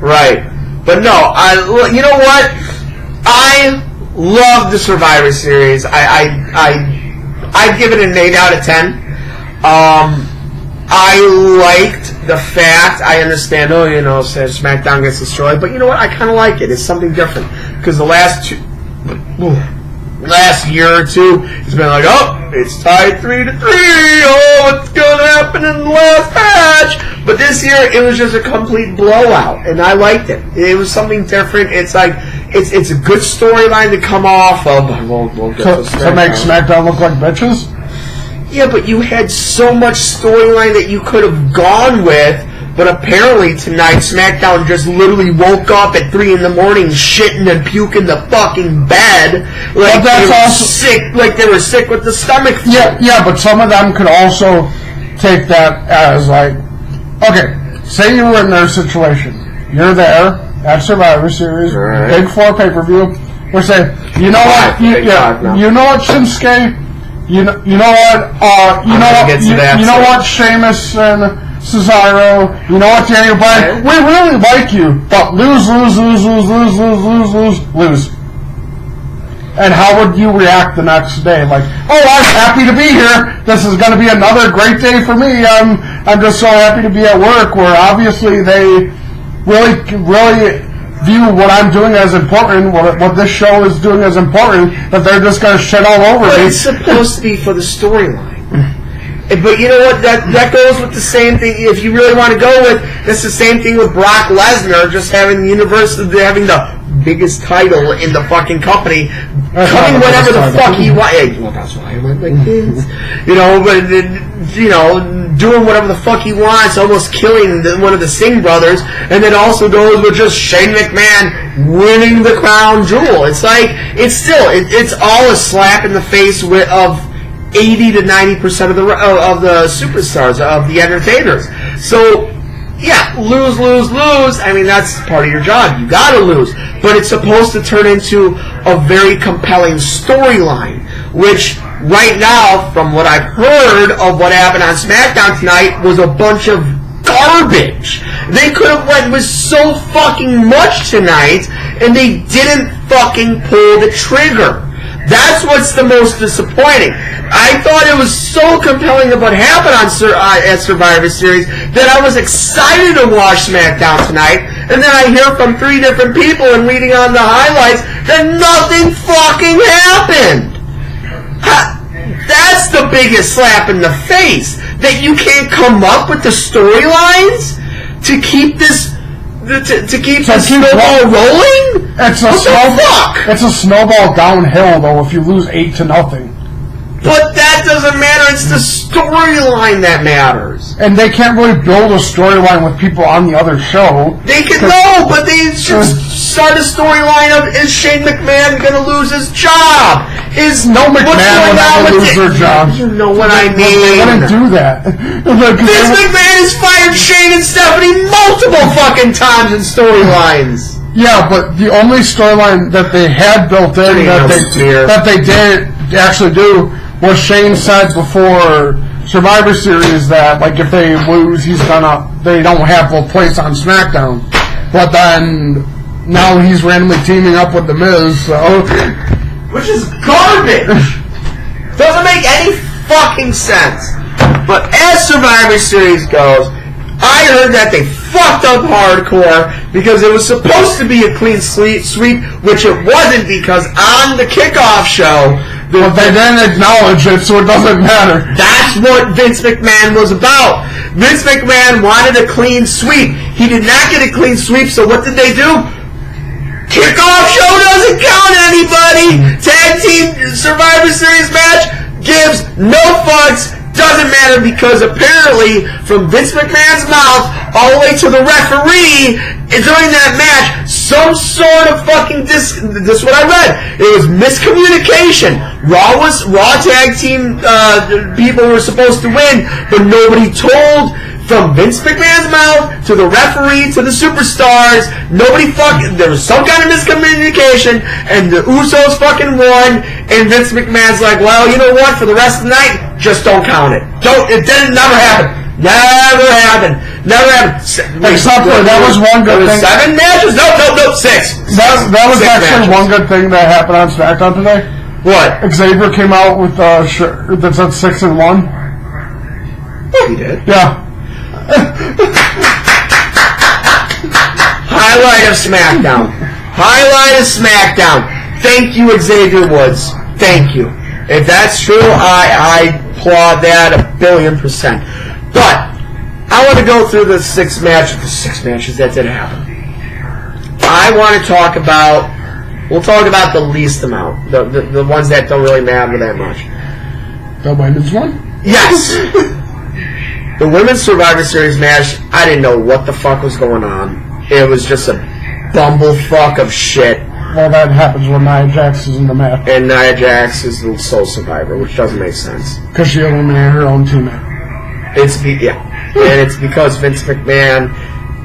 Right. But no, you know what? I love the Survivor Series. I'd give it an 8 out of 10. I liked the fact, I understand, SmackDown gets destroyed, but you know what, I kind of like it. It's something different. Because the last year or two, it's been like, it's tied 3-3, what's going to happen in the last match? But this year, it was just a complete blowout, and I liked it. It was something different. It's like, it's a good storyline to come off of. To make SmackDown look like bitches? Yeah, but you had so much storyline that you could have gone with, but apparently tonight SmackDown just literally woke up at 3 in the morning shitting and puking the fucking bed like they were sick, like they were sick with the stomach flu. Yeah, but some of them could also take that as like, okay, say you were in their situation. You're there at Survivor Series, right. Big 4 pay-per-view. We're saying, you know what, you know what, Shinsuke? You know what, Sheamus and Cesaro, you know what, Daniel Bryan, we really like you, but lose. And how would you react the next day? Like, I'm happy to be here. This is going to be another great day for me. I'm just so happy to be at work, where obviously they really view what I'm doing as important, what this show is doing as important, that they're just going to shit all over me. It's supposed to be for the storyline. But you know what? That goes with the same thing. If you really want to go with, it's the same thing with Brock Lesnar, just having having the biggest title in the fucking company, coming whenever the fuck he wants. Well, that's why I went like this. Doing whatever the fuck he wants, almost killing one of the Singh brothers, and then also goes with just Shane McMahon winning the crown jewel. It's like, it's all a slap in the face of 80 to 90% of the superstars, of the entertainers. So, yeah, lose. I mean, that's part of your job. You gotta lose. But it's supposed to turn into a very compelling storyline, which right now, from what I've heard of what happened on SmackDown tonight, was a bunch of garbage. They could have went with so fucking much tonight, and they didn't fucking pull the trigger. That's what's the most disappointing. I thought it was so compelling of what happened at Survivor Series that I was excited to watch SmackDown tonight, and then I hear from 3 different people and reading on the highlights that nothing fucking happened. That's the biggest slap in the face that you can't come up with the storylines to keep this snowball rolling. It's a snowball downhill though. If you lose 8-0. But that doesn't matter. It's the storyline that matters. And they can't really build a storyline with people on the other show. They can know, but they should start a storyline of, is Shane McMahon going to lose his job? McMahon will never lose their job. You know what I mean? They wouldn't do that. Vince McMahon has fired Shane and Stephanie multiple fucking times in storylines. Yeah, but the only storyline that they had built in that they did actually do was Shane said before Survivor Series that like if they lose, they don't have a place on SmackDown. But then now he's randomly teaming up with The Miz, so which is garbage. Doesn't make any fucking sense. But as Survivor Series goes, I heard that they fucked up hardcore because it was supposed to be a clean sweep, which it wasn't because on the kickoff show, but they didn't acknowledge it, so it doesn't matter. That's what Vince McMahon was about. Vince McMahon wanted a clean sweep. He did not get a clean sweep, so what did they do? Kickoff show doesn't count anybody. Tag team Survivor Series match gives no fucks. Doesn't matter because apparently from Vince McMahon's mouth all the way to the referee during that match, some sort of fucking this is what I read. It was miscommunication. Raw tag team people were supposed to win, but nobody told. From Vince McMahon's mouth to the referee to the superstars, there was some kind of miscommunication, and the Usos fucking won, and Vince McMahon's like, well, you know what, for the rest of the night, just don't count it. It didn't never happen. Never happened. Except for that was one good thing. 7 matches? No, 6. That was actually matches. one good thing that happened on SmackDown today. What? Xavier came out with a shirt that said 6-1. He did? Yeah. Highlight of SmackDown. Thank you, Xavier Woods. Thank you. If that's true, I applaud that 1,000,000,000%. But I want to go through the 6 matches that didn't happen. I want to talk about. We'll talk about the least amount, the ones that don't really matter that much. The women's one? Yes. The Women's Survivor Series match, I didn't know what the fuck was going on. It was just a bumblefuck of shit. Well, that happens when Nia Jax is in the match. And Nia Jax is the sole survivor, which doesn't make sense. Because she eliminated her own teammate. And it's because Vince McMahon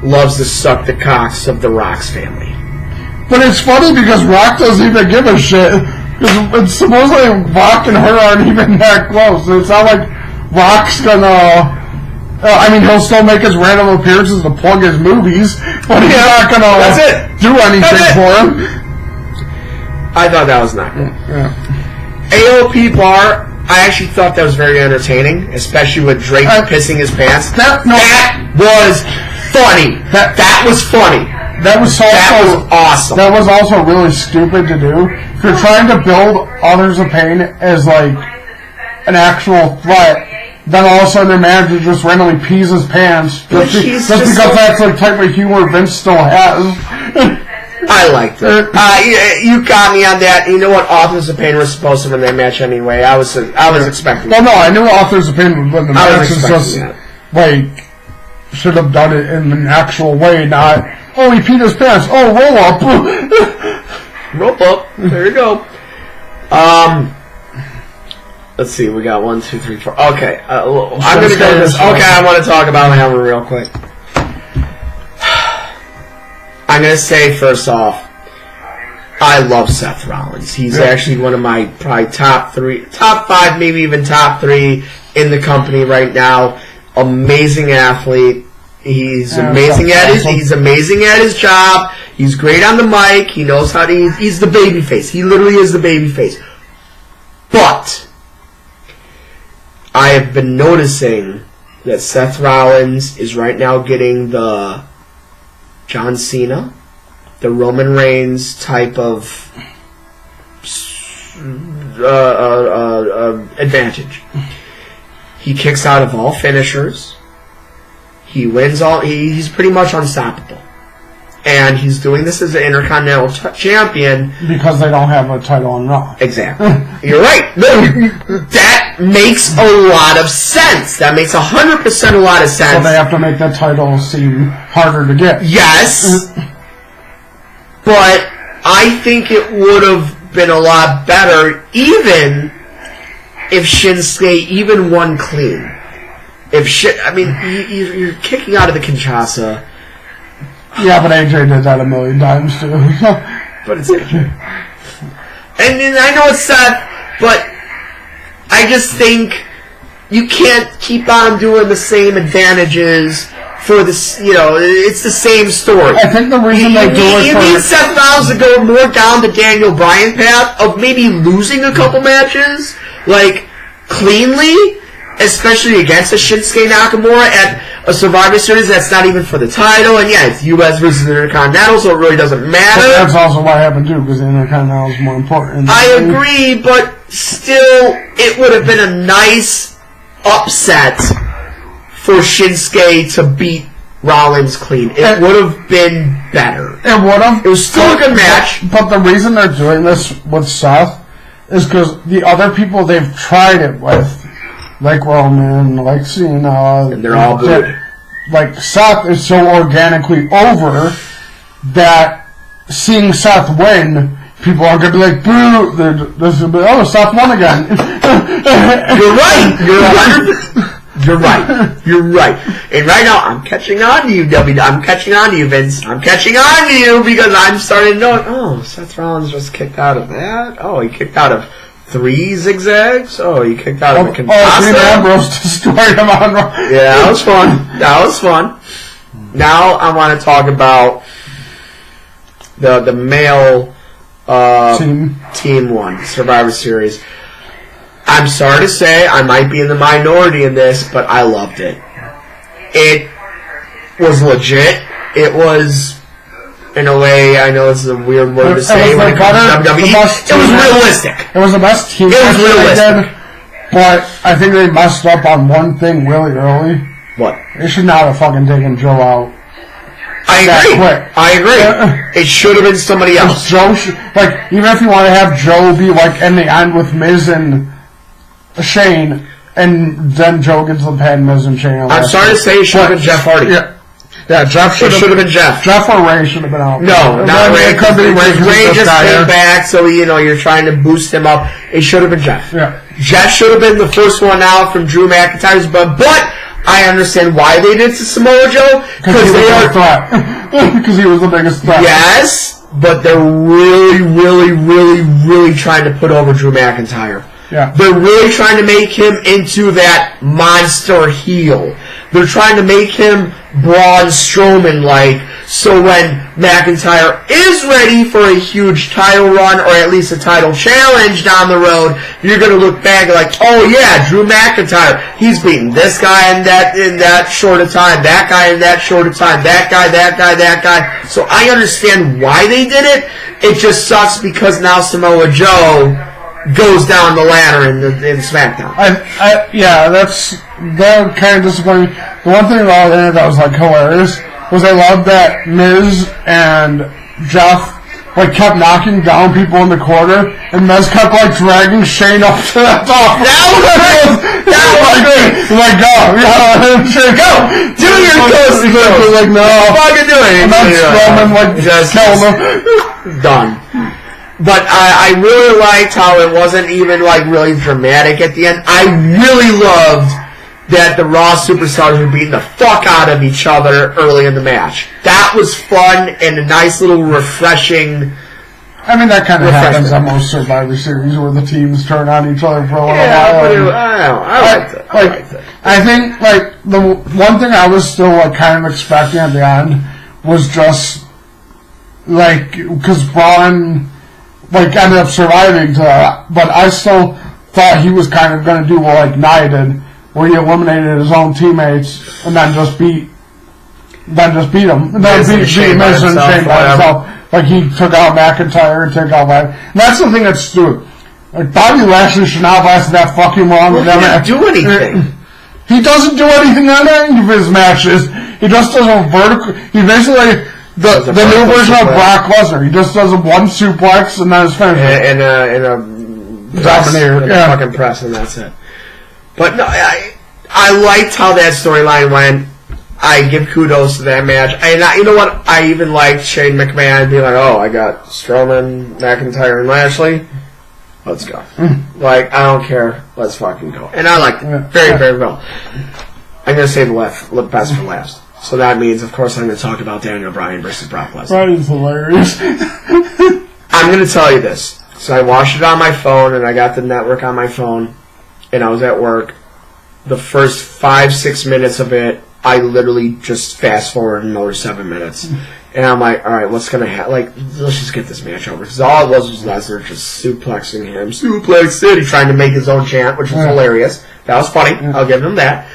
loves to suck the cocks of the Rock's family. But it's funny because Rock doesn't even give a shit. Because supposedly Rock and her aren't even that close. It's not like Rock's gonna... he'll still make his random appearances to plug his movies, but he's not going to do anything for him. I thought that was not good. Yeah. AOP Bar, I actually thought that was very entertaining, especially with Drake pissing his pants. That was funny. That was funny. That was awesome. That was also really stupid to do. If you're trying to build Authors of Pain as, like, an actual threat, then all of a sudden their manager just randomly pees his pants just because that's the type of humor Vince still has. I liked it. You got me on that. You know what? Authors of Pain was supposed to win that match anyway. I was expecting. Well, no, I knew Authors of Pain would win the match. I was expecting that. Like, should have done it in an actual way, not he peed his pants. Oh, roll up. Roll up. There you go. Let's see, we got 1, 2, 3, 4. Okay, I'm going to go this. Okay, I want to talk about Hammer real quick. I'm going to say, first off, I love Seth Rollins. He's actually one of my probably top 5, maybe even top 3 in the company right now. Amazing athlete. He's amazing at his job. He's great on the mic. He knows how to. He's the babyface. He literally is the babyface. But I have been noticing that Seth Rollins is right now getting the John Cena, the Roman Reigns type of advantage. He kicks out of all finishers. He wins all. He's pretty much unstoppable. And he's doing this as an Intercontinental champion. Because they don't have a title on Raw. Exactly. You're right. That makes a lot of sense. That makes 100% a lot of sense. So they have to make that title seem harder to get. Yes. But I think it would have been a lot better even if Shinsuke even won clean. You're kicking out of the Kinshasa. Yeah, but AJ did that a million times too. But it's AJ. And I know it's Seth, but I just think you can't keep on doing the same advantages for this. It's the same story. I think the reason they do it you need Seth Rollins to go more down the Daniel Bryan path of maybe losing a couple matches, like cleanly, especially against a Shinsuke Nakamura at a Survivor Series that's not even for the title, and yeah, it's US versus the Intercontinental, so it really doesn't matter. But that's also what happened too, because the Intercontinental is more important. I agree, but still, it would have been a nice upset for Shinsuke to beat Rollins clean. It would have been better. It would have. It was still a good match. But the reason they're doing this with Seth is because the other people they've tried it with, like Roman, like Cena, and they're all good. Like Seth is so organically over that seeing Seth win, people are gonna be like, "Boo!" This will be, "Oh, Seth won again." You're right. You're right. You're right. And right now, I'm catching on to you, I'm catching on to you, Vince. I'm catching on to you because I'm starting to know. Oh, Seth Rollins just kicked out of that. Oh, he kicked out of 3 zigzags? Oh, you kicked out of the Kinshasa? Dean Ambrose destroyed him on Raw. Yeah, that was fun. Now I want to talk about the male team 1, Survivor Series. I'm sorry to say, I might be in the minority in this, but I loved it. It was legit. It was... In a way, I know this is a weird word to say when it comes to WWE. It was realistic. It was the best team. It was realistic. But I think they messed up on one thing really early. What? They should not have fucking taken Joe out. I agree. It should have been somebody else. Joe even if you want to have Joe be like in the end with Miz and Shane, and then Joe gets the pad Miz and Shane. I'm sorry to say it should have been Jeff Hardy. Yeah, Jeff should have been Jeff. Jeff or Ray should have been out. No, not Ray. It could be Ray. Ray just came back, so you're trying to boost him up. It should have been Jeff. Yeah. Jeff should have been the first one out from Drew McIntyre's, but I understand why they did to Samoa Joe because they are threat. Because he was the biggest threat. Yes, but they're really, really, really, really trying to put over Drew McIntyre. Yeah. They're really trying to make him into that monster heel. They're trying to make him Braun Strowman-like, so when McIntyre is ready for a huge title run, or at least a title challenge down the road, you're going to look back like, oh yeah, Drew McIntyre, he's beaten this guy in that short of time, that guy in that short of time, that guy. So I understand why they did it. It just sucks because now Samoa Joe goes down the ladder in SmackDown. That kind of disappointing. The one thing about it that was like hilarious was I loved that Miz and Jeff kept knocking down people in the corner, and Miz kept dragging Shane up to the top. That was great. Go, do your coast. No, fucking do it. And then Strowman just killed him. Done. But I really liked how it wasn't even really dramatic at the end. I really loved that the Raw superstars were beating the fuck out of each other early in the match. That was fun and a nice little refreshing. I mean, that kind of happens on most Survivor Series where the teams turn on each other for a little while. I liked it. I think the one thing I was still kind of expecting at the end was just because Braun ended up surviving to that, but I still thought he was kind of going to do what Nia did, where he eliminated his own teammates and then just beat him. And then beat Miz and Shane by himself. He took out McIntyre and took out and that's the thing that's stupid. Bobby Lashley should not have lasted that fucking long. Well, he didn't do anything. he doesn't do anything on any of his matches. He just does a vertical. He basically the new version of Brock Lesnar. He just does a one suplex and then his finisher. And a Dominator, fucking press, and that's it. But no, I liked how that storyline went. I give kudos to that match. And you know what? I even liked Shane McMahon being like, "Oh, I got Strowman, McIntyre, and Lashley. Let's go." Like, I don't care. Let's fucking go. And I liked it very, very well. I'm going to save the best for last. So that means, of course, I'm going to talk about Daniel Bryan versus Brock Lesnar. Bryan's hilarious. I'm going to tell you this. So I watched it on my phone, and I got the network on my phone, and I was at work. The first 5-6 minutes of it, I literally just fast forward another 7 minutes. And I'm like, alright, what's going to happen? Like, let's just get this match over. Because all it was Lesnar just suplexing him. Suplex City, trying to make his own chant, which was hilarious. That was funny. I'll give him that.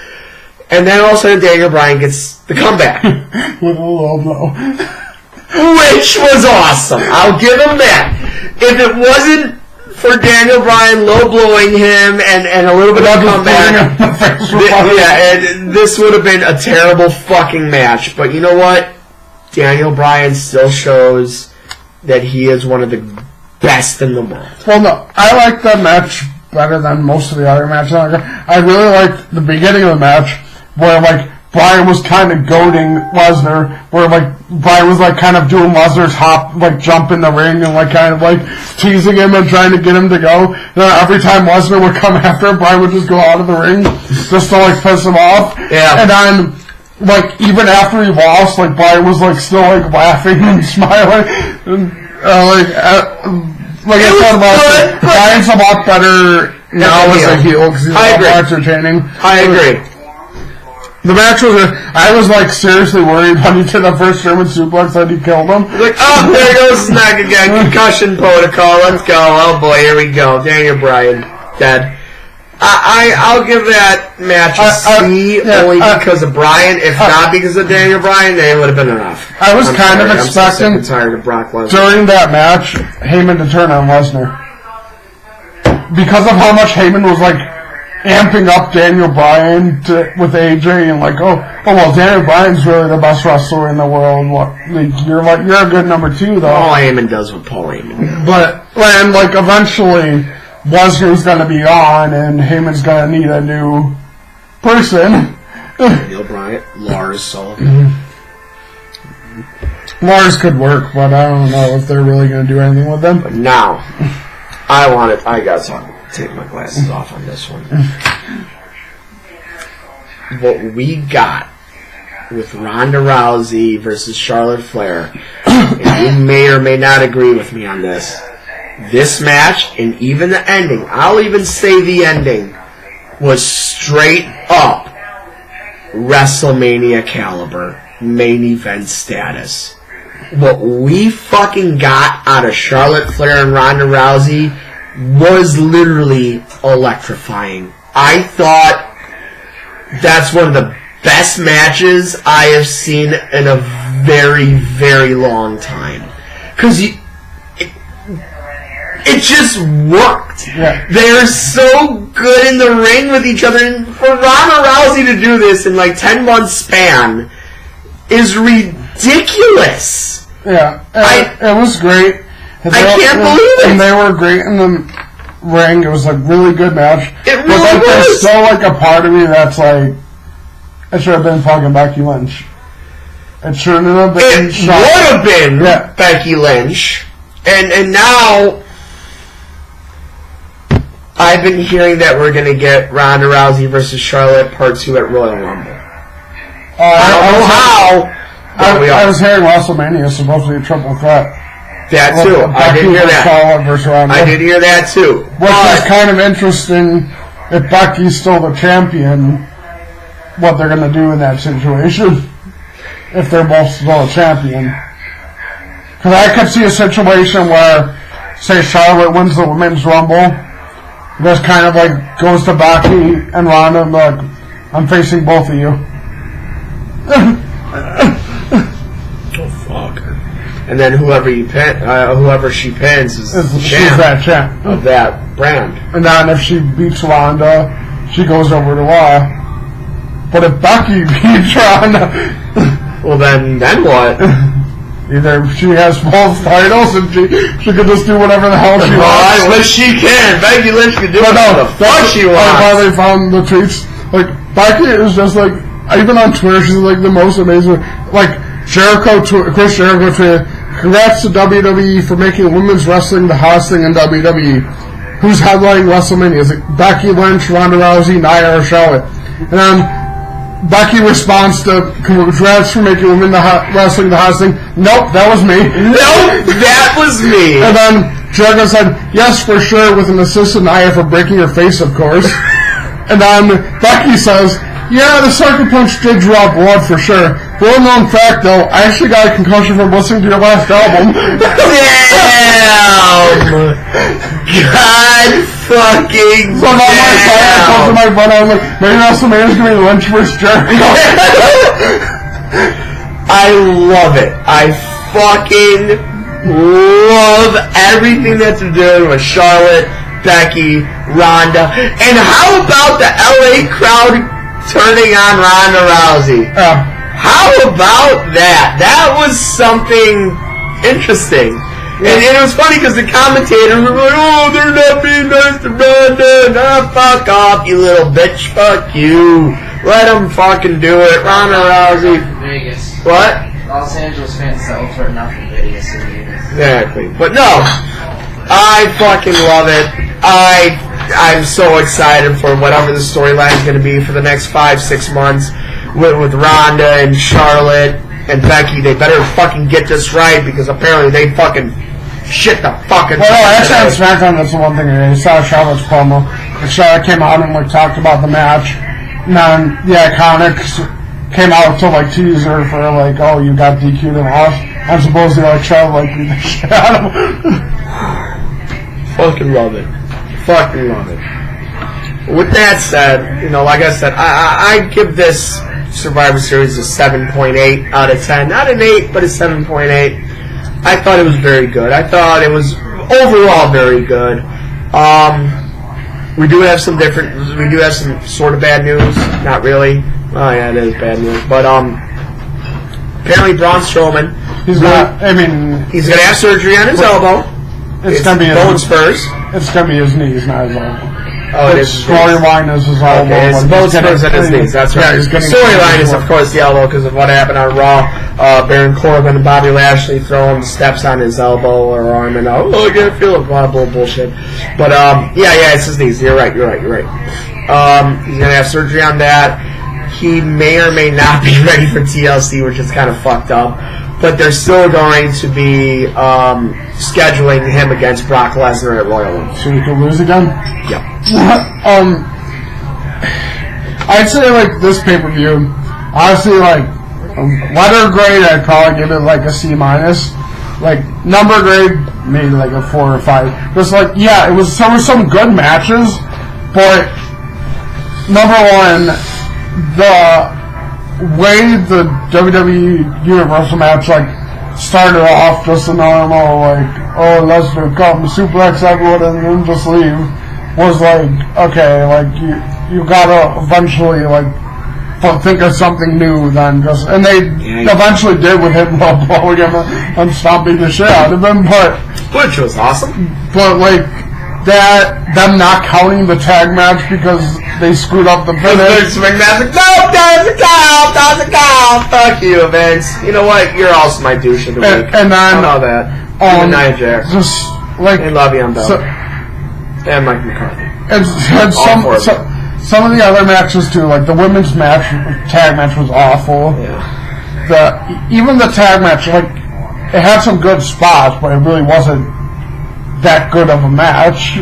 And then all of a sudden, Daniel Bryan gets the comeback. With a low blow. Which was awesome. I'll give him that. If it wasn't for Daniel Bryan low-blowing him and a little bit of comeback, and this would have been a terrible fucking match. But you know what? Daniel Bryan still shows that he is one of the best in the world. Well, no, I like that match better than most of the other matches. I really liked the beginning of the match where, like, Bryan was kind of goading Lesnar, where, like, Bryan was, like, kind of doing Lesnar's hop, like, jump in the ring and, like, kind of, like, teasing him and trying to get him to go. And then every time Lesnar would come after him, Bryan would just go out of the ring just to, like, piss him off. Yeah. And then, like, even after he lost, like, Bryan was, like, still, like, laughing and smiling. And, like I said about Bryan's a lot better now as a heel because he's a lot more entertaining. I agree. The match was I was, like, seriously worried when he did the first German suplex that he killed him. Like, oh, there goes Snack again. Concussion protocol. Let's go. Oh, boy, here we go. Daniel Bryan, dead. I'll give that match a C only because of Bryan. If not because of Daniel Bryan, then it would have been enough. I was expecting I'm so tired of Brock Lesnar. During that match, Heyman to turn on Lesnar. Because of how much Heyman was, like, amping up Daniel Bryan with AJ and, like, oh well, Daniel Bryan's really the best wrestler in the world. You're a good number 2 though. All Heyman does with Paul Heyman. But and, like, eventually Lesnar's gonna be on and Heyman's gonna need a new person. Daniel Bryan, Lars Sullivan. Lars could work, but I don't know if they're really gonna do anything with them. But now, I got to take my glasses off on this one. What we got with Ronda Rousey versus Charlotte Flair, and you may or may not agree with me on this, this match and even the ending, I'll even say the ending, was straight up WrestleMania caliber, main event status. What we fucking got out of Charlotte Flair and Ronda Rousey was literally electrifying. I thought that's one of the best matches I have seen in a very, very long time. Because it just worked. Yeah. They're so good in the ring with each other. And for Ronda Rousey to do this in like 10-month span is ridiculous. Yeah, it was great. I can't believe it. And they were great in the ring. It was a really good match. It really was. There's still, like, a part of me that's like, it should have been fucking Becky Lynch. It shouldn't have been. It would have been Becky Lynch. And now, I've been hearing that we're going to get Ronda Rousey versus Charlotte Part 2 at Royal Rumble. I don't know how. I was hearing WrestleMania is supposed to be a triple threat. That too. I did hear that. I did hear that too. Which is kind of interesting if Becky's still the champion, what they're going to do in that situation. If they're both still a champion. Because I could see a situation where, say, Charlotte wins the Women's Rumble, just kind of like goes to Becky and Ronda and like, I'm facing both of you. Oh, fuck. And then whoever she pins is the champ of that brand. And then if she beats Ronda, she goes over to Raw. But if Becky beats Ronda, well then what? Either she has both titles and she can just do whatever the hell she wants. But she can. Becky Lynch can do whatever the fuck she wants. That's how they found the tweets. Like, Becky is just like, even on Twitter, she's like the most amazing. Like, Chris Jericho tweeted, "Congrats to WWE for making women's wrestling the hottest thing in WWE. Who's headlining WrestleMania? Is it Becky Lynch, Ronda Rousey, Nia, or Charlotte?" And then Becky responds to, "Congrats for making women wrestling the hottest thing." Nope, that was me. Nope, that was me. And then Jericho said, "Yes, for sure," with an assist to Nia for breaking her face, of course. And then Becky says, "Yeah, the sucker punch did draw blood for sure. Little known fact though, I actually got a concussion from listening to your last album." Damn! God fucking So now I told my brother, I was like, maybe WrestleMania's gonna be Lynch vs. Jericho. I love it. I fucking love everything that they're doing with Charlotte, Becky, Ronda, and how about the LA crowd turning on Ronda Rousey? How about that? That was something interesting. Yeah. And it was funny because the commentators were like, "Oh, they're not being nice to Ronda. Nah, fuck off, you little bitch. Fuck you. Let them fucking do it. Ronda Rousey." Vegas. What? Los Angeles fans sell for nothing in Vegas. Exactly. But no, I fucking love it. I'm so excited for whatever the storyline is going to be for the next 5-6 months with Ronda and Charlotte and Becky. They better fucking get this right because apparently they fucking shit the fucking. Well, no, actually on SmackDown, that's the one thing I saw Charlotte's promo. And Charlotte came out and like talked about the match. And then the Iconics came out to like tease her for like, "Oh, you got DQ'd and lost." I'm supposed to like Charlotte like beat the shit out of him. Fucking love it. Fucking love it. With that said, you know, like I said, I give this Survivor Series a 7.8 out of 10. Not an 8, but a 7.8. I thought it was very good. I thought it was overall very good. We do have some sort of bad news. Not really. Oh yeah, it is bad news. But apparently Braun Strowman, he's gonna have surgery on his elbow. It's gonna be bone spurs. It's gonna be his knees, not his elbow. Oh, it is. Storyline is his elbow. Okay, it's bone spurs and his knees. That's right. Yeah, storyline is, of course, the elbow because of what happened on Raw. Baron Corbin and Bobby Lashley throwing steps on his elbow or arm, and I can't feel it. Blah, blah, bullshit. But yeah, it's his knees. You're right. He's gonna have surgery on that. He may or may not be ready for TLC, which is kind of fucked up. But they're still going to be scheduling him against Brock Lesnar at Royal Rumble. So he could lose again? Yep. I'd say, like, this pay-per-view, honestly, like, letter grade, I'd probably give it, like, a C-. Like, number grade, maybe, like, a 4 or 5. Just, like, yeah, there were some good matches, but, number one, the way the WWE Universal match like started off just a normal like, "Oh, Lesnar come suplex everyone and then just leave," was like, okay, like you gotta eventually like think of something new then just, and they eventually did with him blowing him and stomping the shit out of him, which was awesome. But like them not counting the tag match because they screwed up the finish. McMahon's like, doesn't count. Fuck you, Vince. You know what? You're also my douche of the week. And then I know that. Even Nia Jax. Just like and Le'Veon Bell and Mike McCarthy. And some of the other matches too, like the women's tag match was awful. Yeah. Even the tag match, like it had some good spots, but it really wasn't that good of a match.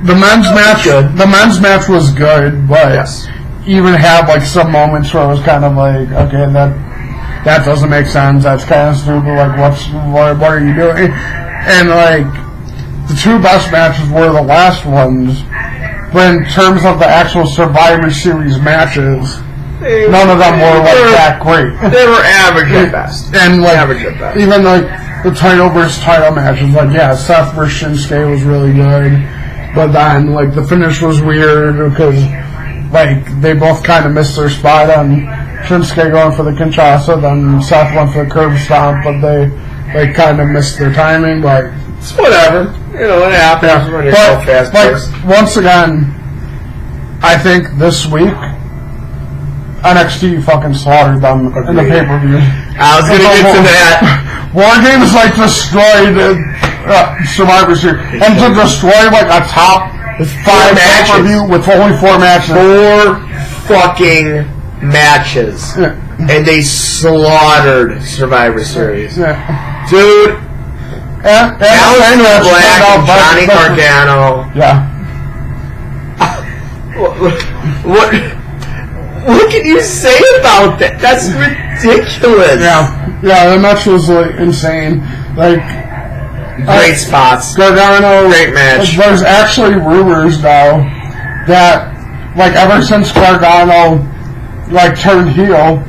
The men's match was good, but even had like some moments where it was kind of like, okay, that doesn't make sense. That's kind of stupid. Like, what are you doing? And like the two best matches were the last ones, but in terms of the actual Survivor Series matches, none of them were like that great. They were average at best. And like average at best. Even like the title versus title matches, like Seth versus Shinsuke was really good, but then like the finish was weird because like, they both kind of missed their spot on Shinsuke going for the Kinshasa, then Seth went for the curb stomp, but they kind of missed their timing, but it's whatever. You know, it happens when you're so fast paced. Once again, I think this week, NXT fucking slaughtered them in the pay-per-view. I was going to get to that. War Games, like, destroyed Survivor Series. And to destroy, like, a top 5 pay-per-view with only 4 matches. 4 fucking matches. Yeah. And they slaughtered Survivor Series. Yeah. Dude. Aleister Black and Johnny Gargano. Yeah. What can you say about that? That's ridiculous. Yeah, the match was like insane. Like great spots. Gargano, great match. There's actually rumors though that like ever since Gargano like turned heel,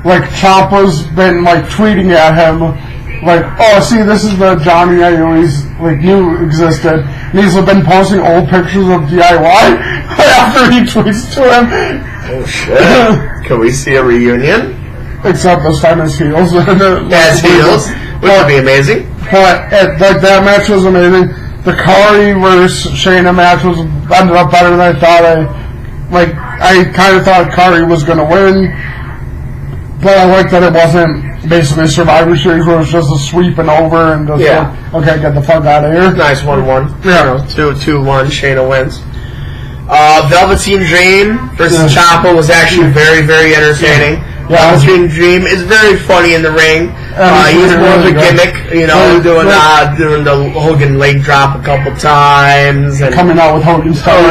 like Ciampa's been like tweeting at him like, oh, see, this is the Johnny I always like knew existed. And he's been posting old pictures of DIY after he tweets to him. Oh shit! Can we see a reunion? Except this time as heels. As heels, which would be amazing. But like that match was amazing. The Kari versus Shayna match ended up better than I thought. I kind of thought Kari was going to win, but I like that it wasn't basically Survivor Series where it was just a sweep and over and just like, okay, get the fuck out of here. Nice 1-1. Yeah. 2-1. Shayna wins. Velveteen Dream versus Ciampa was actually very, very entertaining. Yeah. Velveteen Dream is very funny in the ring. He's more of a gimmick, you know, doing the Hogan leg drop a couple times. And coming out with Hogan stuff. Oh,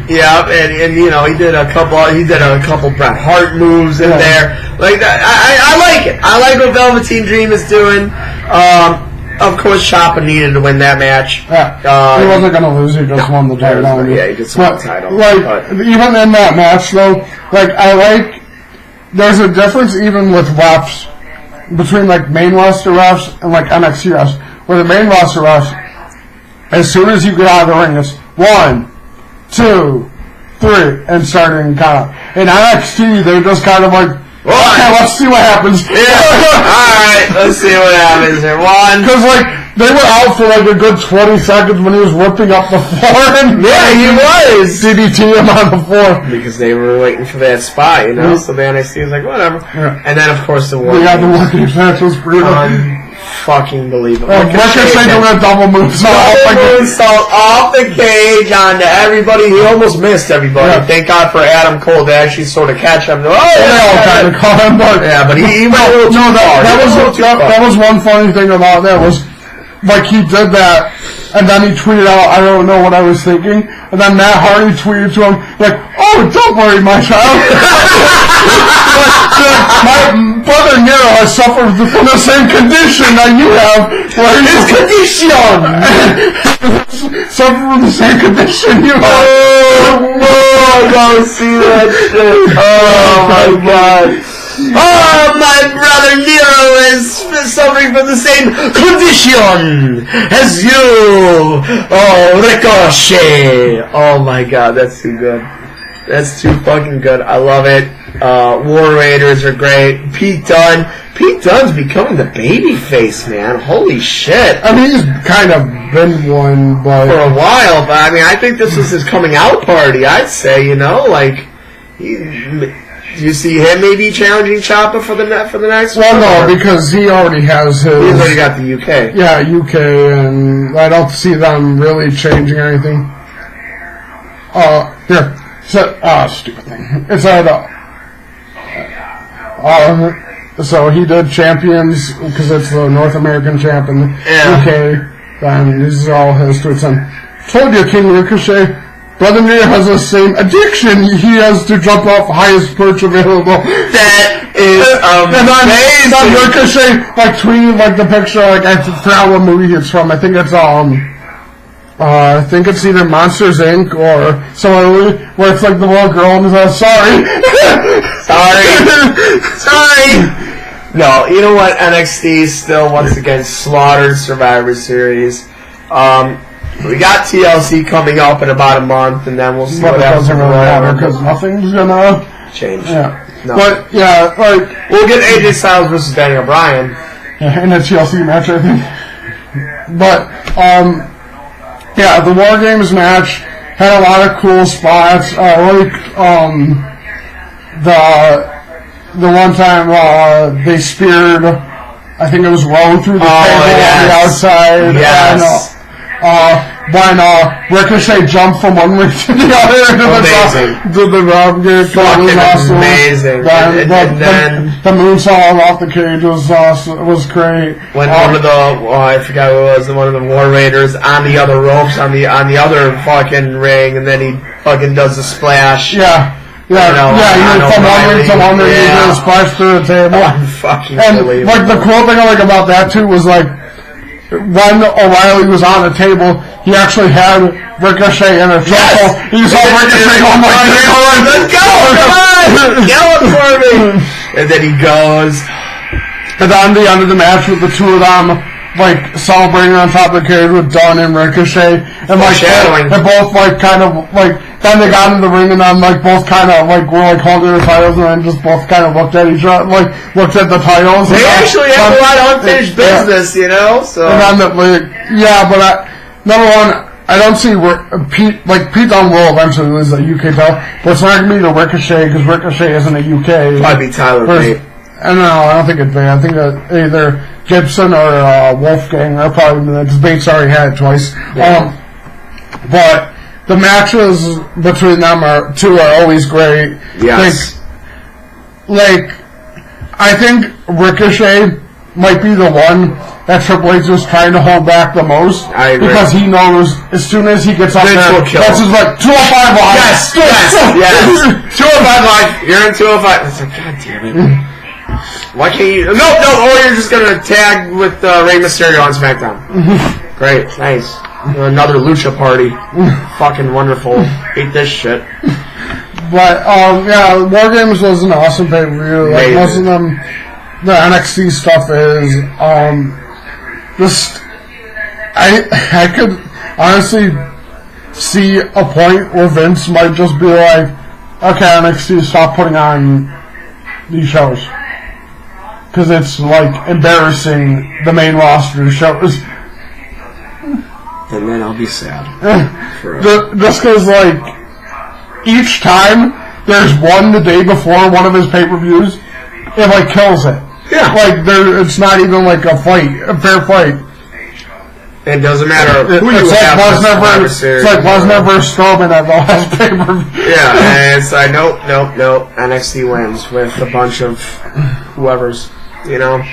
yeah. And you know, he did a couple Bret Hart moves in there. Like that. I like it. I like what Velveteen Dream is doing. Of course, Ciampa needed to win that match. Yeah. He wasn't going to lose. He just won the title. Yeah, he just won the title. Like, even in that match, though, like, there's a difference even with refs between, like, main roster refs and, like, NXT refs. Where the main roster refs, as soon as you get out of the ring, it's 1, 2, 3, and starting count. In NXT, they're just kind of like, okay, let's see what happens. Yeah. Alright, let's see what happens here. 1. Because, like, they were out for, like, a good 20 seconds when he was ripping up the floor. And he was. DDT him on the floor. Because they were waiting for that spot, you know? So the NXT was like, whatever. Yeah. And then, of course, the War Games. The War Games match was brutal. Fucking believable. Ricochet doing a double moonsault off the cage onto everybody. He almost missed everybody. Yeah. Thank God for Adam Cole to actually sort of catch him. They all kind of caught him, but he went a little too far. That was one funny thing about that was, like, he did that, and then he tweeted out, I don't know what I was thinking, and then Matt Hardy tweeted to him, like, oh, don't worry, my child. My brother Nero has suffered from the same condition that you have. His condition! Suffered from the same condition you have. Oh, I gotta see that shit. Oh, my God. Oh, my brother Nero is suffering from the same condition as you. Oh, Ricochet. Oh, my God, that's too good. That's too fucking good. I love it. War Raiders are great. Pete Dunne's becoming the baby face, man. Holy shit. I mean, he's kind of been one, but for a while, but I mean, I think this was his coming out party, I'd say, you know, like, do you see him maybe challenging Ciampa for the next one? Well, no, because he already has his... He's already got the UK. Yeah, UK, and I don't see them really changing anything. Here. Stupid thing. It's so he did champions, because it's the North American champ in the UK, and these are all his tweets. And told you, King Ricochet, Brother Nero has the same addiction. He has to jump off the highest perch available. That is amazing. And then Ricochet, like, tweeted, like, the picture, like, I forgot what movie it's from. I think it's either Monsters, Inc. or somewhere where it's like the little girl and says, sorry. Sorry. No, you know what? NXT still once again slaughtered Survivor Series. We got TLC coming up in about a month, and then we'll see But what it happens. doesn't really matter because nothing's gonna change. Yeah. No. But yeah, like We'll get AJ Styles versus Daniel Bryan. in a TLC match, I think. But yeah, the War Games match had a lot of cool spots. The one time they speared, I think it was Rowe through the table on the outside. Yes. When Ricochet jumped from one ring to the other to the Rob gig. Fucking amazing. The moonsault off the cage was awesome. Was great. When one of the I forgot who it was, one of the War Raiders on the other ropes on the other fucking ring, and then he fucking does the splash. Yeah. He went from one ring to one ring, he did a splash through the table. Fucking and unbelievable. like the cool thing I like about that too was like when O'Reilly was on the table, he actually had Ricochet in a chokehold. He saw Ricochet going like, let's go, come on, yell it for me. And then he goes. And on the end of the match with the two of them, like celebrating on top of the cage with Dunn and Ricochet, and like they both like kind of like then they got in the ring and then like both kind of like were like holding their titles and then just both kind of looked at each other, like looked at the titles. They actually have a lot of unfinished business, you know. So and then but number one, I don't see Pete Dunne will eventually lose the UK title, but it's not gonna be the Ricochet because Ricochet isn't a UK. Probably be Tyler Bate. I don't think it'd be. I think either Gibson or Wolfgang are probably because Bates already had it twice. Yeah. But the matches between them two are always great. Yes. I think Ricochet might be the one that Triple H was trying to hold back the most. I agree. Because he knows as soon as he gets up there, that's just like 205 live. Yes. 205 live. You're in 205. It's like, God damn it. Why can't you? No, or you're just gonna tag with Rey Mysterio on SmackDown. Great, nice. Another lucha party. Fucking wonderful. Hate this shit. But War Games was an awesome pay-per-view. Like most of them, the NXT stuff is I could honestly see a point where Vince might just be like, okay, NXT, stop putting on these shows. Because it's like embarrassing the main roster shows. And then I'll be sad. Just because like each time there's one the day before one of his pay-per-views, it like kills it. Yeah. Like it's not even like a fair fight. It doesn't matter who you have. It's like Lesnar versus Strowman at the last pay-per-view. Yeah, and it's like nope. NXT wins with a bunch of whoever's, you know.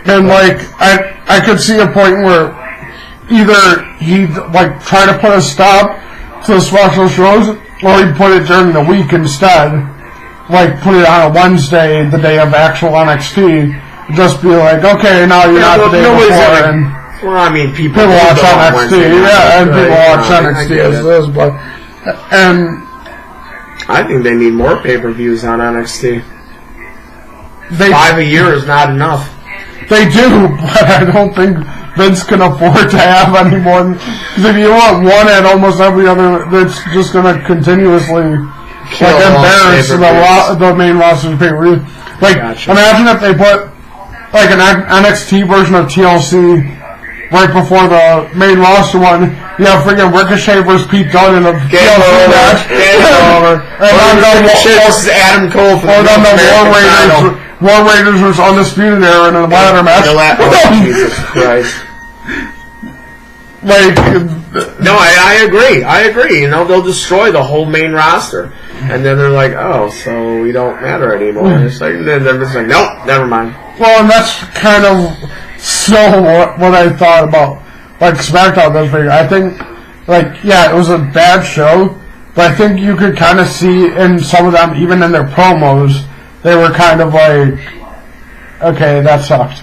And like I could see a point where either he'd like try to put a stop to the special shows, or he'd put it during the week instead. Like put it on a Wednesday, the day of actual NXT. Just be like, okay, now you're not the day before. Well, I mean, people watch NXT, and people watch NXT as this, but and I think they need more pay-per-views on NXT. 5 a year is not enough. They do, but I don't think Vince can afford to have any more. Because if you want one at almost every other, it's just going to continuously embarrass the main roster's pay-per-view. Like, imagine if they put like an NXT version of TLC right before the main roster one. You have freaking Ricochet versus Pete Dunne in a TLC match. And then versus Adam Cole for the War Raiders versus Undisputed Era in a ladder match. Jesus Christ. No, I agree. You know, they'll destroy the whole main roster. And then they're like, oh, so we don't matter anymore. It's like, then they're just like, nope, never mind. Well, and that's kind of what I thought about, like, SmackDown this week. I think, like, yeah, it was a bad show, but I think you could kind of see in some of them, even in their promos, they were kind of like, okay, that sucked.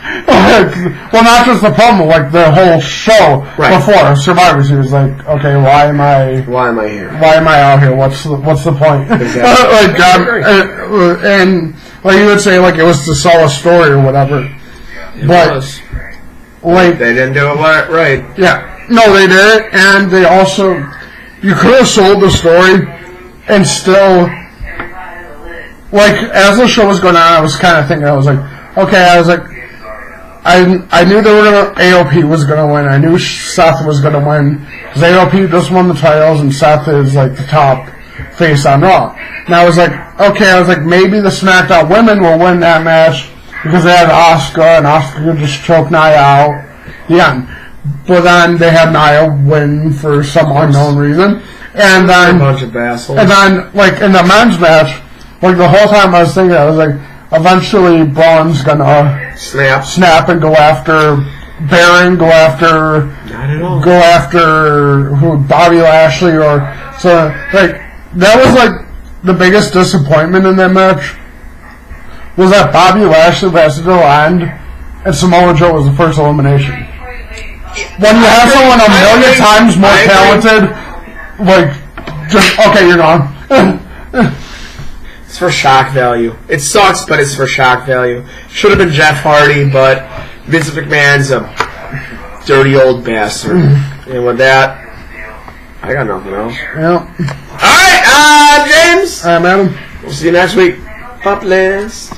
Well, not just the promo, like the whole show before Survivor Series. Like, okay, why am I here? Why am I out here? What's the point? Exactly. And like you would say, like it was to sell a story or whatever. It was. Like they didn't do it right. Yeah. No, they did, and they also, you could have sold the story and still, like, as the show was going on, I was kind of thinking, I was like, I knew they were AOP was gonna win. I knew Seth was gonna win because AOP just won the titles and Seth is like the top face on Raw. And I was like, maybe the SmackDown women will win that match because they had Asuka and Asuka could just choke Nia out. Yeah, but then they had Nia win for some unknown reason, and then a bunch of assholes. And then like in the men's match, like the whole time I was thinking, I was like, eventually Braun's gonna snap and go after Baron, go after Bobby Lashley, or so. Like that was like the biggest disappointment in that match was that Bobby Lashley lasted till the end, and Samoa Joe was the first elimination. When you have someone a million times more talented, like just okay, you're gone. It's for shock value. It sucks, but it's for shock value. Should have been Jeff Hardy, but Vince McMahon's a dirty old bastard. And with that, I got nothing else. Yeah. Alright, James! Alright, madam. We'll see you next week. Up list.